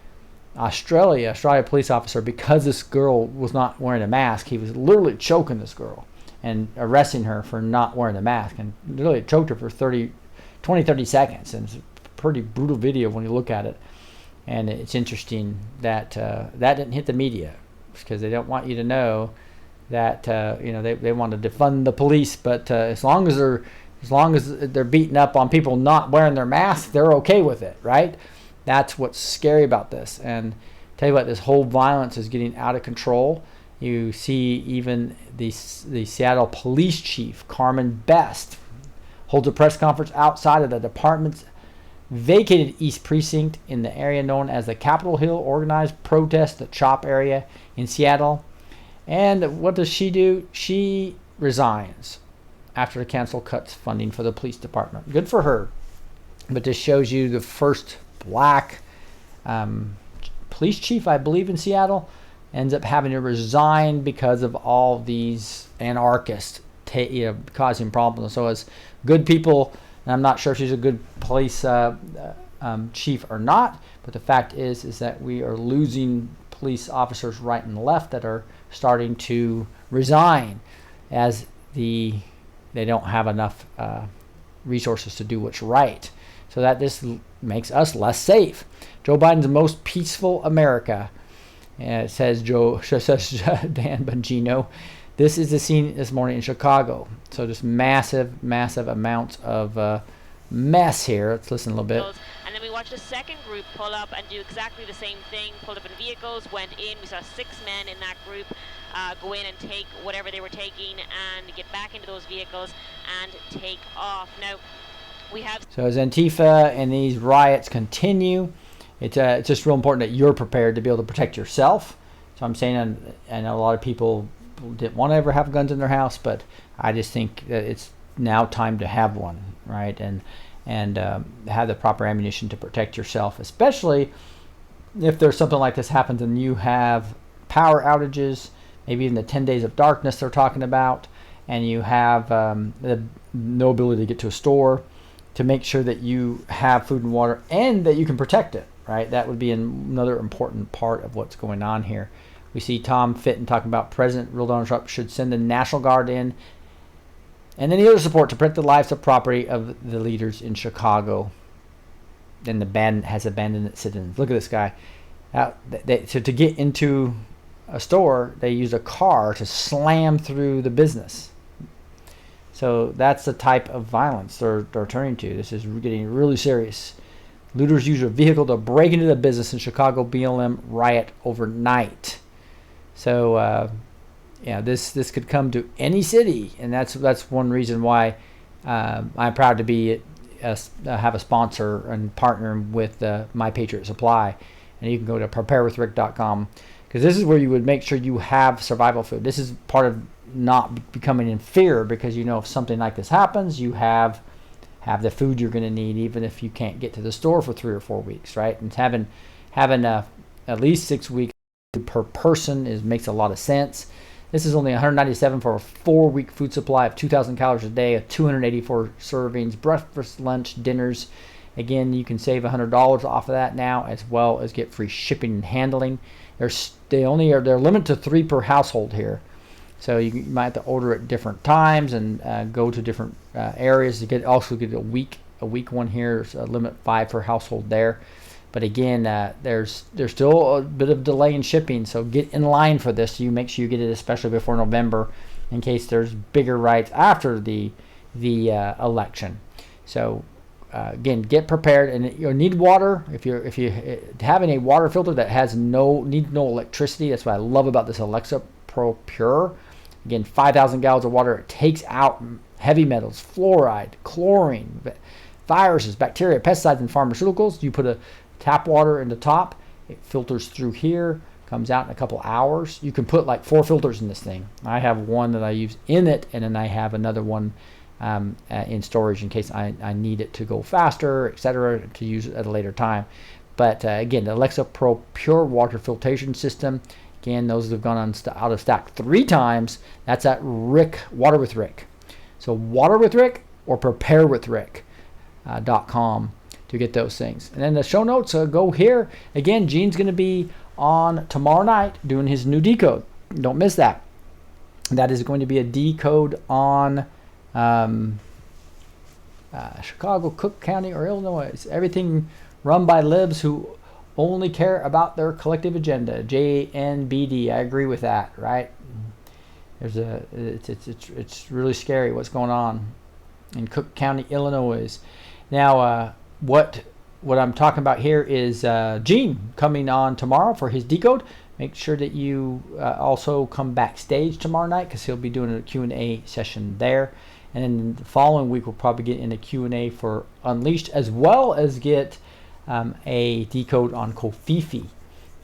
Australia police officer, because this girl was not wearing a mask, he was literally choking this girl and arresting her for not wearing a mask, and literally choked her for 30 seconds. And it's a pretty brutal video when you look at it. And it's interesting that that didn't hit the media, because they don't want you to know that they want to defund the police, but as long as they're beating up on people not wearing their masks, they're okay with it, right? That's what's scary about this. And tell you what, this whole violence is getting out of control. You see even the Seattle police chief, Carmen Best, holds a press conference outside of the department's vacated East Precinct in the area known as the Capitol Hill organized protest, the CHOP area in Seattle. And what does she do? She resigns after the council cuts funding for the police department. Good for her. But this shows you the first black police chief, I believe, in Seattle, ends up having to resign because of all these anarchists causing problems. So as good people, and I'm not sure if she's a good police chief or not, but the fact is that we are losing police officers right and left that are starting to resign as they don't have enough resources to do what's right. So that this makes us less safe. Joe Biden's most peaceful America, says Dan Bongino. This is the scene this morning in Chicago. So just massive amounts of mess here. Let's listen a little bit. And then we watched a second group pull up and do exactly the same thing. Pulled up in vehicles, went in. We saw 6 men in that group go in and take whatever they were taking and get back into those vehicles and take off. Now, we have... So as Antifa and these riots continue, it's just real important that you're prepared to be able to protect yourself. So I'm saying, I know a lot of people didn't want to ever have guns in their house, but I just think that it's now time to have one, right? And have the proper ammunition to protect yourself, especially if there's something like this happens and you have power outages, maybe even the 10 days of darkness they're talking about, and you have no ability to get to a store, to make sure that you have food and water and that you can protect it, right? That would be another important part of what's going on here. We see Tom Fitton talking about President Donald Trump should send the National Guard in and any other support to protect the lives and property of the leaders in Chicago. Then the band has abandoned its citizens. Look at this guy. So to get into a store, they use a car to slam through the business. So that's the type of violence they're turning to. This is getting really serious. Looters use a vehicle to break into the business in Chicago BLM riot overnight. So this could come to any city, and that's one reason why I'm proud to have a sponsor and partner with My Patriot Supply. And you can go to preparewithrick.com, because this is where you would make sure you have survival food. This is part of not becoming in fear, because if something like this happens, you have the food you're going to need, even if you can't get to the store for 3 or 4 weeks, right? And having at least 6 weeks per person makes a lot of sense. This is only $197 for a 4-week food supply of 2,000 calories a day, 284 servings, breakfast, lunch, dinners. Again, you can save $100 off of that now, as well as get free shipping and handling. They're limited to 3 per household here, so you might have to order at different times and go to different areas to get a week one here. There's a limit 5 per household there. But again, there's still a bit of delay in shipping, so get in line for this. You make sure you get it, especially before November, in case there's bigger riots after the election. So again, get prepared, and you'll need water. If you having a water filter that has no electricity, that's what I love about this Alexa Pro Pure. Again, 5,000 gallons of water. It takes out heavy metals, fluoride, chlorine, viruses, bacteria, pesticides, and pharmaceuticals. You put a tap water in the top, it filters through here, comes out in a couple hours. You can put like 4 filters in this thing. I have one that I use in it, and then I have another one in storage in case I need it to go faster, etc., to use it at a later time. But again, the Alexa Pro Pure Water Filtration System, again, those that have gone out of stock 3 times, that's at Water with Rick. So Water with Rick or preparewithrick.com to get those things. And then the show notes, go here. Again, Gene's going to be on tomorrow night doing his new decode. Don't miss that. That is going to be a decode on Chicago, Cook County, or Illinois. Everything run by libs who only care about their collective agenda. JNBD. I agree with that, right? It's really scary what's going on in Cook County, Illinois. Now, what I'm talking about here is Gene coming on tomorrow for his decode. Make sure that you also come backstage tomorrow night, because he'll be doing a Q&A session there. And then the following week, we'll probably get into Q&A for Unleashed, as well as get a decode on Kofifi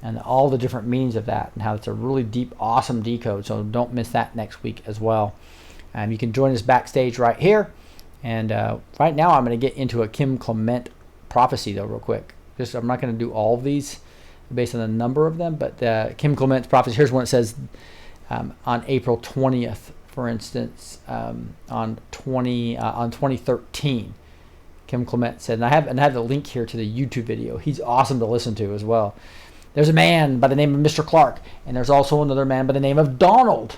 and all the different meanings of that, and how it's a really deep, awesome decode. So don't miss that next week as well. You can join us backstage right here. And right now, I'm going to get into a Clement Prophecy, though, real quick. I'm not going to do all of these based on the number of them, but Clement Prophecy, here's one that says on April 20th, for instance, on 2013. Kim Clement said, and I have the link here to the YouTube video. He's awesome to listen to as well. There's a man by the name of Mr. Clark, and there's also another man by the name of Donald.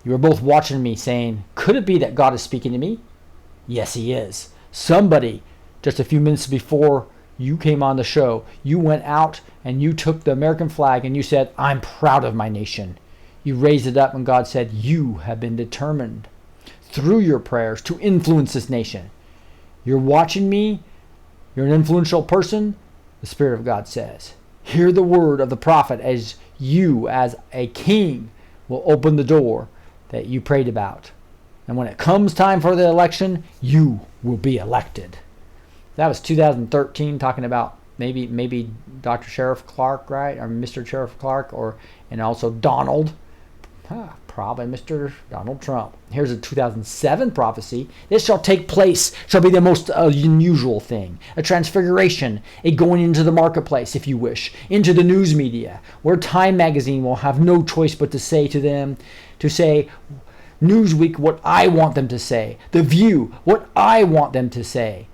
You were both watching me saying, could it be that God is speaking to me? Yes, he is. Somebody, just a few minutes before you came on the show, you went out and you took the American flag and you said, I'm proud of my nation. You raised it up, and God said, you have been determined through your prayers to influence this nation. You're watching me. You're an influential person. The Spirit of God says, hear the word of the prophet, as you, as a king, will open the door that you prayed about. And when it comes time for the election, you will be elected. That was 2013, talking about maybe Dr. Sheriff Clark, right? Or Mr. Sheriff Clark, and also Donald. Probably Mr. Donald Trump. Here's a 2007 prophecy. This shall take place, shall be the most unusual thing. A transfiguration, a going into the marketplace, if you wish, into the news media, where Time magazine will have no choice but to say Newsweek what I want them to say, The View what I want them to say.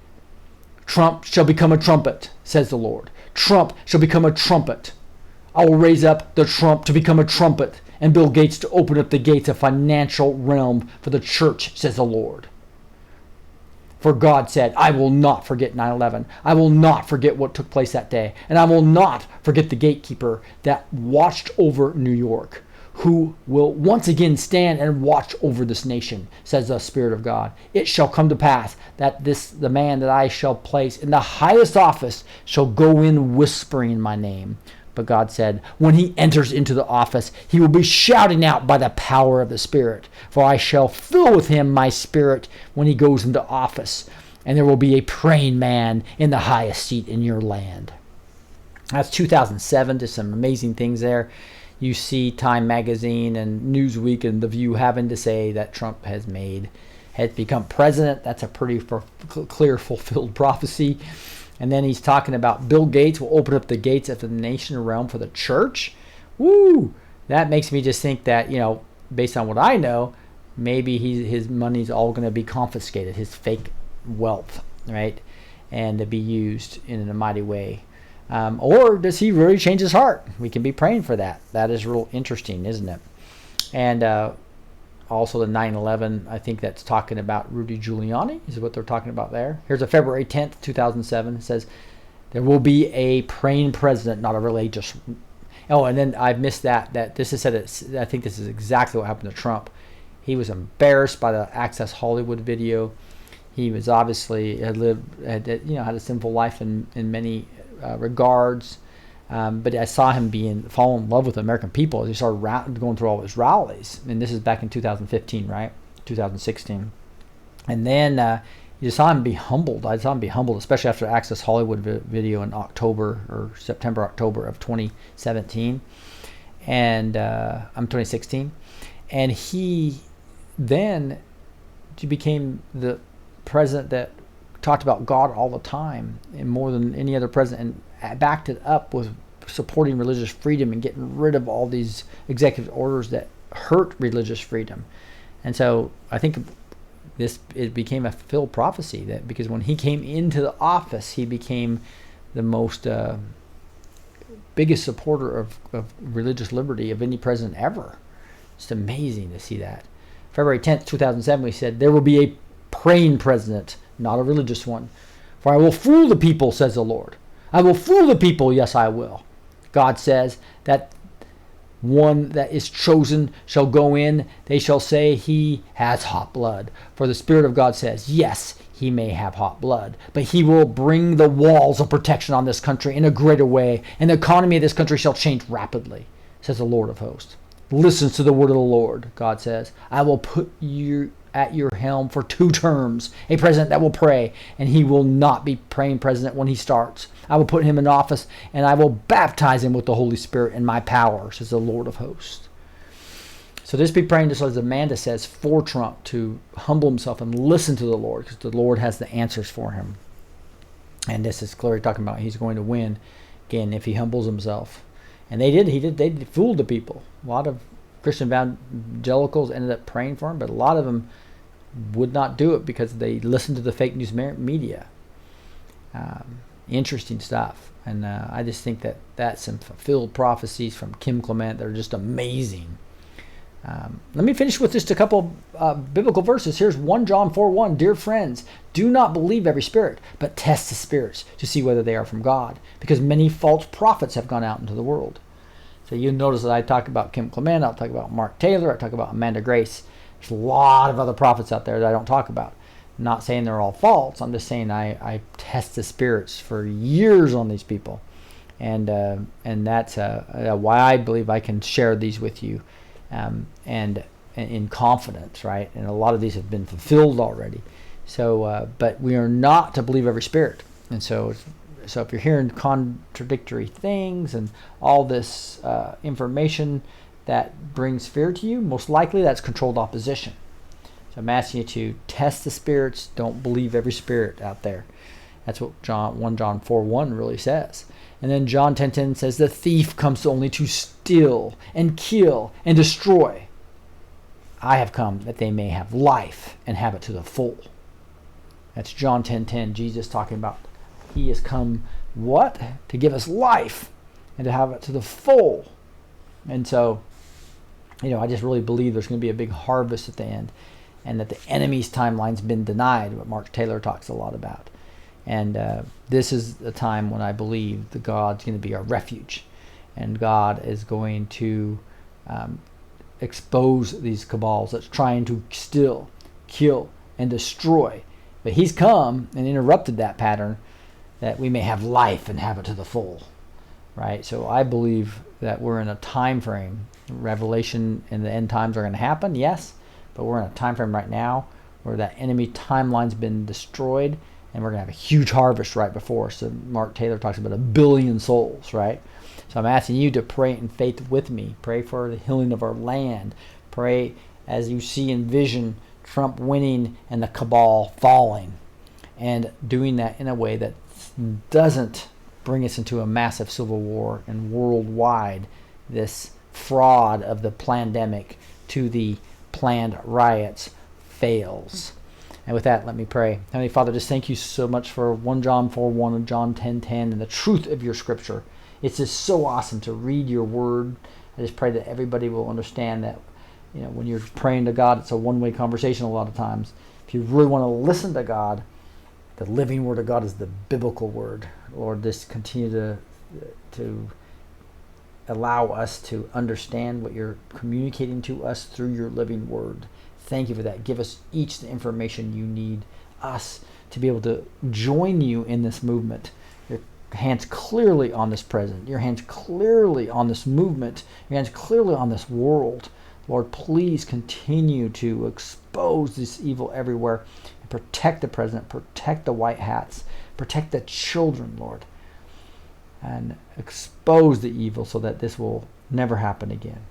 Trump shall become a trumpet, says the Lord. Trump shall become a trumpet. I will raise up the Trump to become a trumpet, and Bill Gates to open up the gates of financial realm for the church, says the Lord. For God said, I will not forget 9/11. I will not forget what took place that day. And I will not forget the gatekeeper that watched over New York, who will once again stand and watch over this nation, says the Spirit of God. It shall come to pass that the man that I shall place in the highest office shall go in whispering my name. But God said, when he enters into the office, he will be shouting out by the power of the Spirit. For I shall fill with him my Spirit when he goes into office. And there will be a praying man in the highest seat in your land. That's 2007. There's some amazing things there. You see Time Magazine and Newsweek and The View having to say that Trump has become president. That's a pretty clear, fulfilled prophecy. And then he's talking about Bill Gates will open up the gates of the nation realm for the church. Woo! that makes me just think that, based on what I know, maybe his money's all going to be confiscated, his fake wealth, right? And to be used in a mighty way. Or does he really change his heart? We can be praying for that. That is real interesting, isn't it? And also the 9/11, I think that's talking about Rudy Giuliani, is what they're talking about there. Here's a February 10th, 2007. It says, there will be a praying president, not a religious. Oh, and then I missed that this is said, I think this is exactly what happened to Trump. He was embarrassed by the Access Hollywood video. He was obviously had a sinful life in many regards. But I saw him fall in love with the American people as he started going through all his rallies. And this is back in 2015, right? 2016. And then you saw him be humbled. I saw him be humbled, especially after Access Hollywood video in September, October of 2017. And 2016. And he became the president that talked about God all the time, and more than any other president, and backed it up with supporting religious freedom and getting rid of all these executive orders that hurt religious freedom. And so I think it became a fulfilled prophecy, that because when he came into the office, he became the most biggest supporter of religious liberty of any president ever. It's amazing to see that. February 10th, 2007, we said, there will be a praying president, not a religious one. For I will fool the people, says the Lord. I will fool the people, yes, I will. God says that one that is chosen shall go in. They shall say he has hot blood. For the Spirit of God says, yes, he may have hot blood, but he will bring the walls of protection on this country in a greater way, and the economy of this country shall change rapidly, says the Lord of hosts. Listens to the word of the Lord, God says. I will put you at your helm for 2 terms, a president that will pray, and he will not be praying president when he starts. I will put him in office, and I will baptize him with the Holy Spirit and my power, says the Lord of hosts. So this be praying, just as Amanda says, for Trump to humble himself and listen to the Lord, because the Lord has the answers for him. And this is clearly talking about he's going to win, again, if he humbles himself. And they fooled the people. A lot of Christian evangelicals ended up praying for him, but a lot of them would not do it because they listened to the fake news media. Interesting stuff. And I just think that's some fulfilled prophecies from Kim Clement that are just amazing. Let me finish with just a couple biblical verses. Here's 1 John 4:1. Dear friends, do not believe every spirit, but test the spirits to see whether they are from God, because many false prophets have gone out into the world. So you'll notice that I talk about Kim Clement, I'll talk about Mark Taylor, I talk about Amanda Grace. There's a lot of other prophets out there that I don't talk about. I'm not saying they're all false. I'm just saying I test the spirits for years on these people. And that's why I believe I can share these with you. And in confidence, right? And a lot of these have been fulfilled already. So, but we are not to believe every spirit. And so if you're hearing contradictory things and all this information that brings fear to you, most likely that's controlled opposition. So I'm asking you to test the spirits. Don't believe every spirit out there. That's what 1 John 4:1 really says. And then John 10:10 says, the thief comes only to steal and kill and destroy. I have come that they may have life and have it to the full. That's John 10:10. Jesus talking about he has come, what? To give us life and to have it to the full. And so, I just really believe there's going to be a big harvest at the end, and that the enemy's timeline's been denied, what Mark Taylor talks a lot about. And this is the time when I believe that God's going to be our refuge, and God is going to expose these cabals that's trying to steal, kill, and destroy. But he's come and interrupted that pattern, that we may have life and have it to the full, right? So I believe that we're in a time frame. Revelation and the end times are going to happen, yes, but we're in a time frame right now where that enemy timeline's been destroyed, and we're going to have a huge harvest right before us. So Mark Taylor talks about 1 billion souls, right? So I'm asking you to pray in faith with me. Pray for the healing of our land. Pray as you see in vision Trump winning and the cabal falling, and doing that in a way that doesn't bring us into a massive civil war and worldwide this fraud of the pandemic to the planned riots fails. And with that, let me pray. Heavenly Father, just thank you so much for 1 John 4:1 and John 10:10 and the truth of your scripture. It's just so awesome to read your word. I just pray that everybody will understand that, when you're praying to God, it's a one-way conversation a lot of times. If you really want to listen to God, the living word of God is the biblical word. Lord, just continue to allow us to understand what you're communicating to us through your living word. Thank you for that. Give us each the information you need us to be able to join you in this movement. Your hands clearly on this present. Your hands clearly on this movement. Your hands clearly on this world. Lord, please continue to expose this evil everywhere and protect the president, protect the white hats, protect the children, Lord, and expose the evil so that this will never happen again.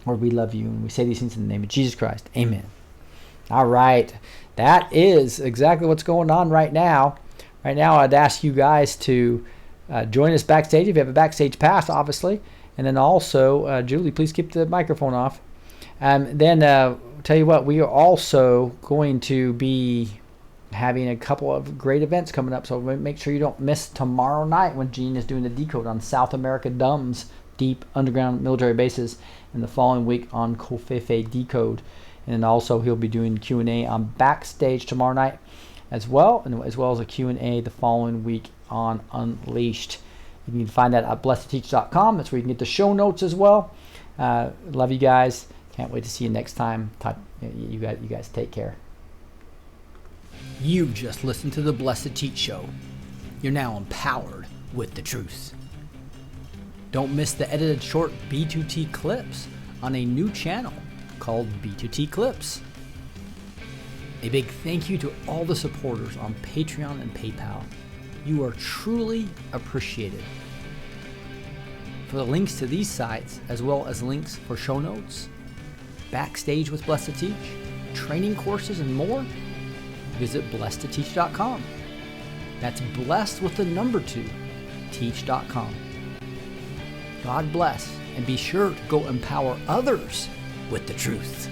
Lord, we love you, and we say these things in the name of Jesus Christ. Amen. All right. That is exactly what's going on right now. Right now, I'd ask you guys to join us backstage if you have a backstage pass, obviously. And then also, Julie, please keep the microphone off. Then, tell you what, we are also going to be having a couple of great events coming up. So make sure you don't miss tomorrow night when Gene is doing the decode on South America DUMS, deep underground military bases, and the following week on Kofefe Decode. And then also he'll be doing Q&A on Backstage tomorrow night as well, and as well as a Q&A the following week on Unleashed. You can find that at blessedteach.com. That's where you can get the show notes as well. Love you guys. Can't wait to see you next time. You guys take care. You've just listened to the Blessed Teach Show. You're now empowered with the truth. Don't miss the edited short B2T clips on a new channel called B2T Clips. A big thank you to all the supporters on Patreon and PayPal. You are truly appreciated. For the links to these sites, as well as links for show notes, Backstage with Blessed Teach, training courses, and more, visit blessedtoteach.com. That's blessed with the number 2, teach.com. God bless, and be sure to go empower others with the truth.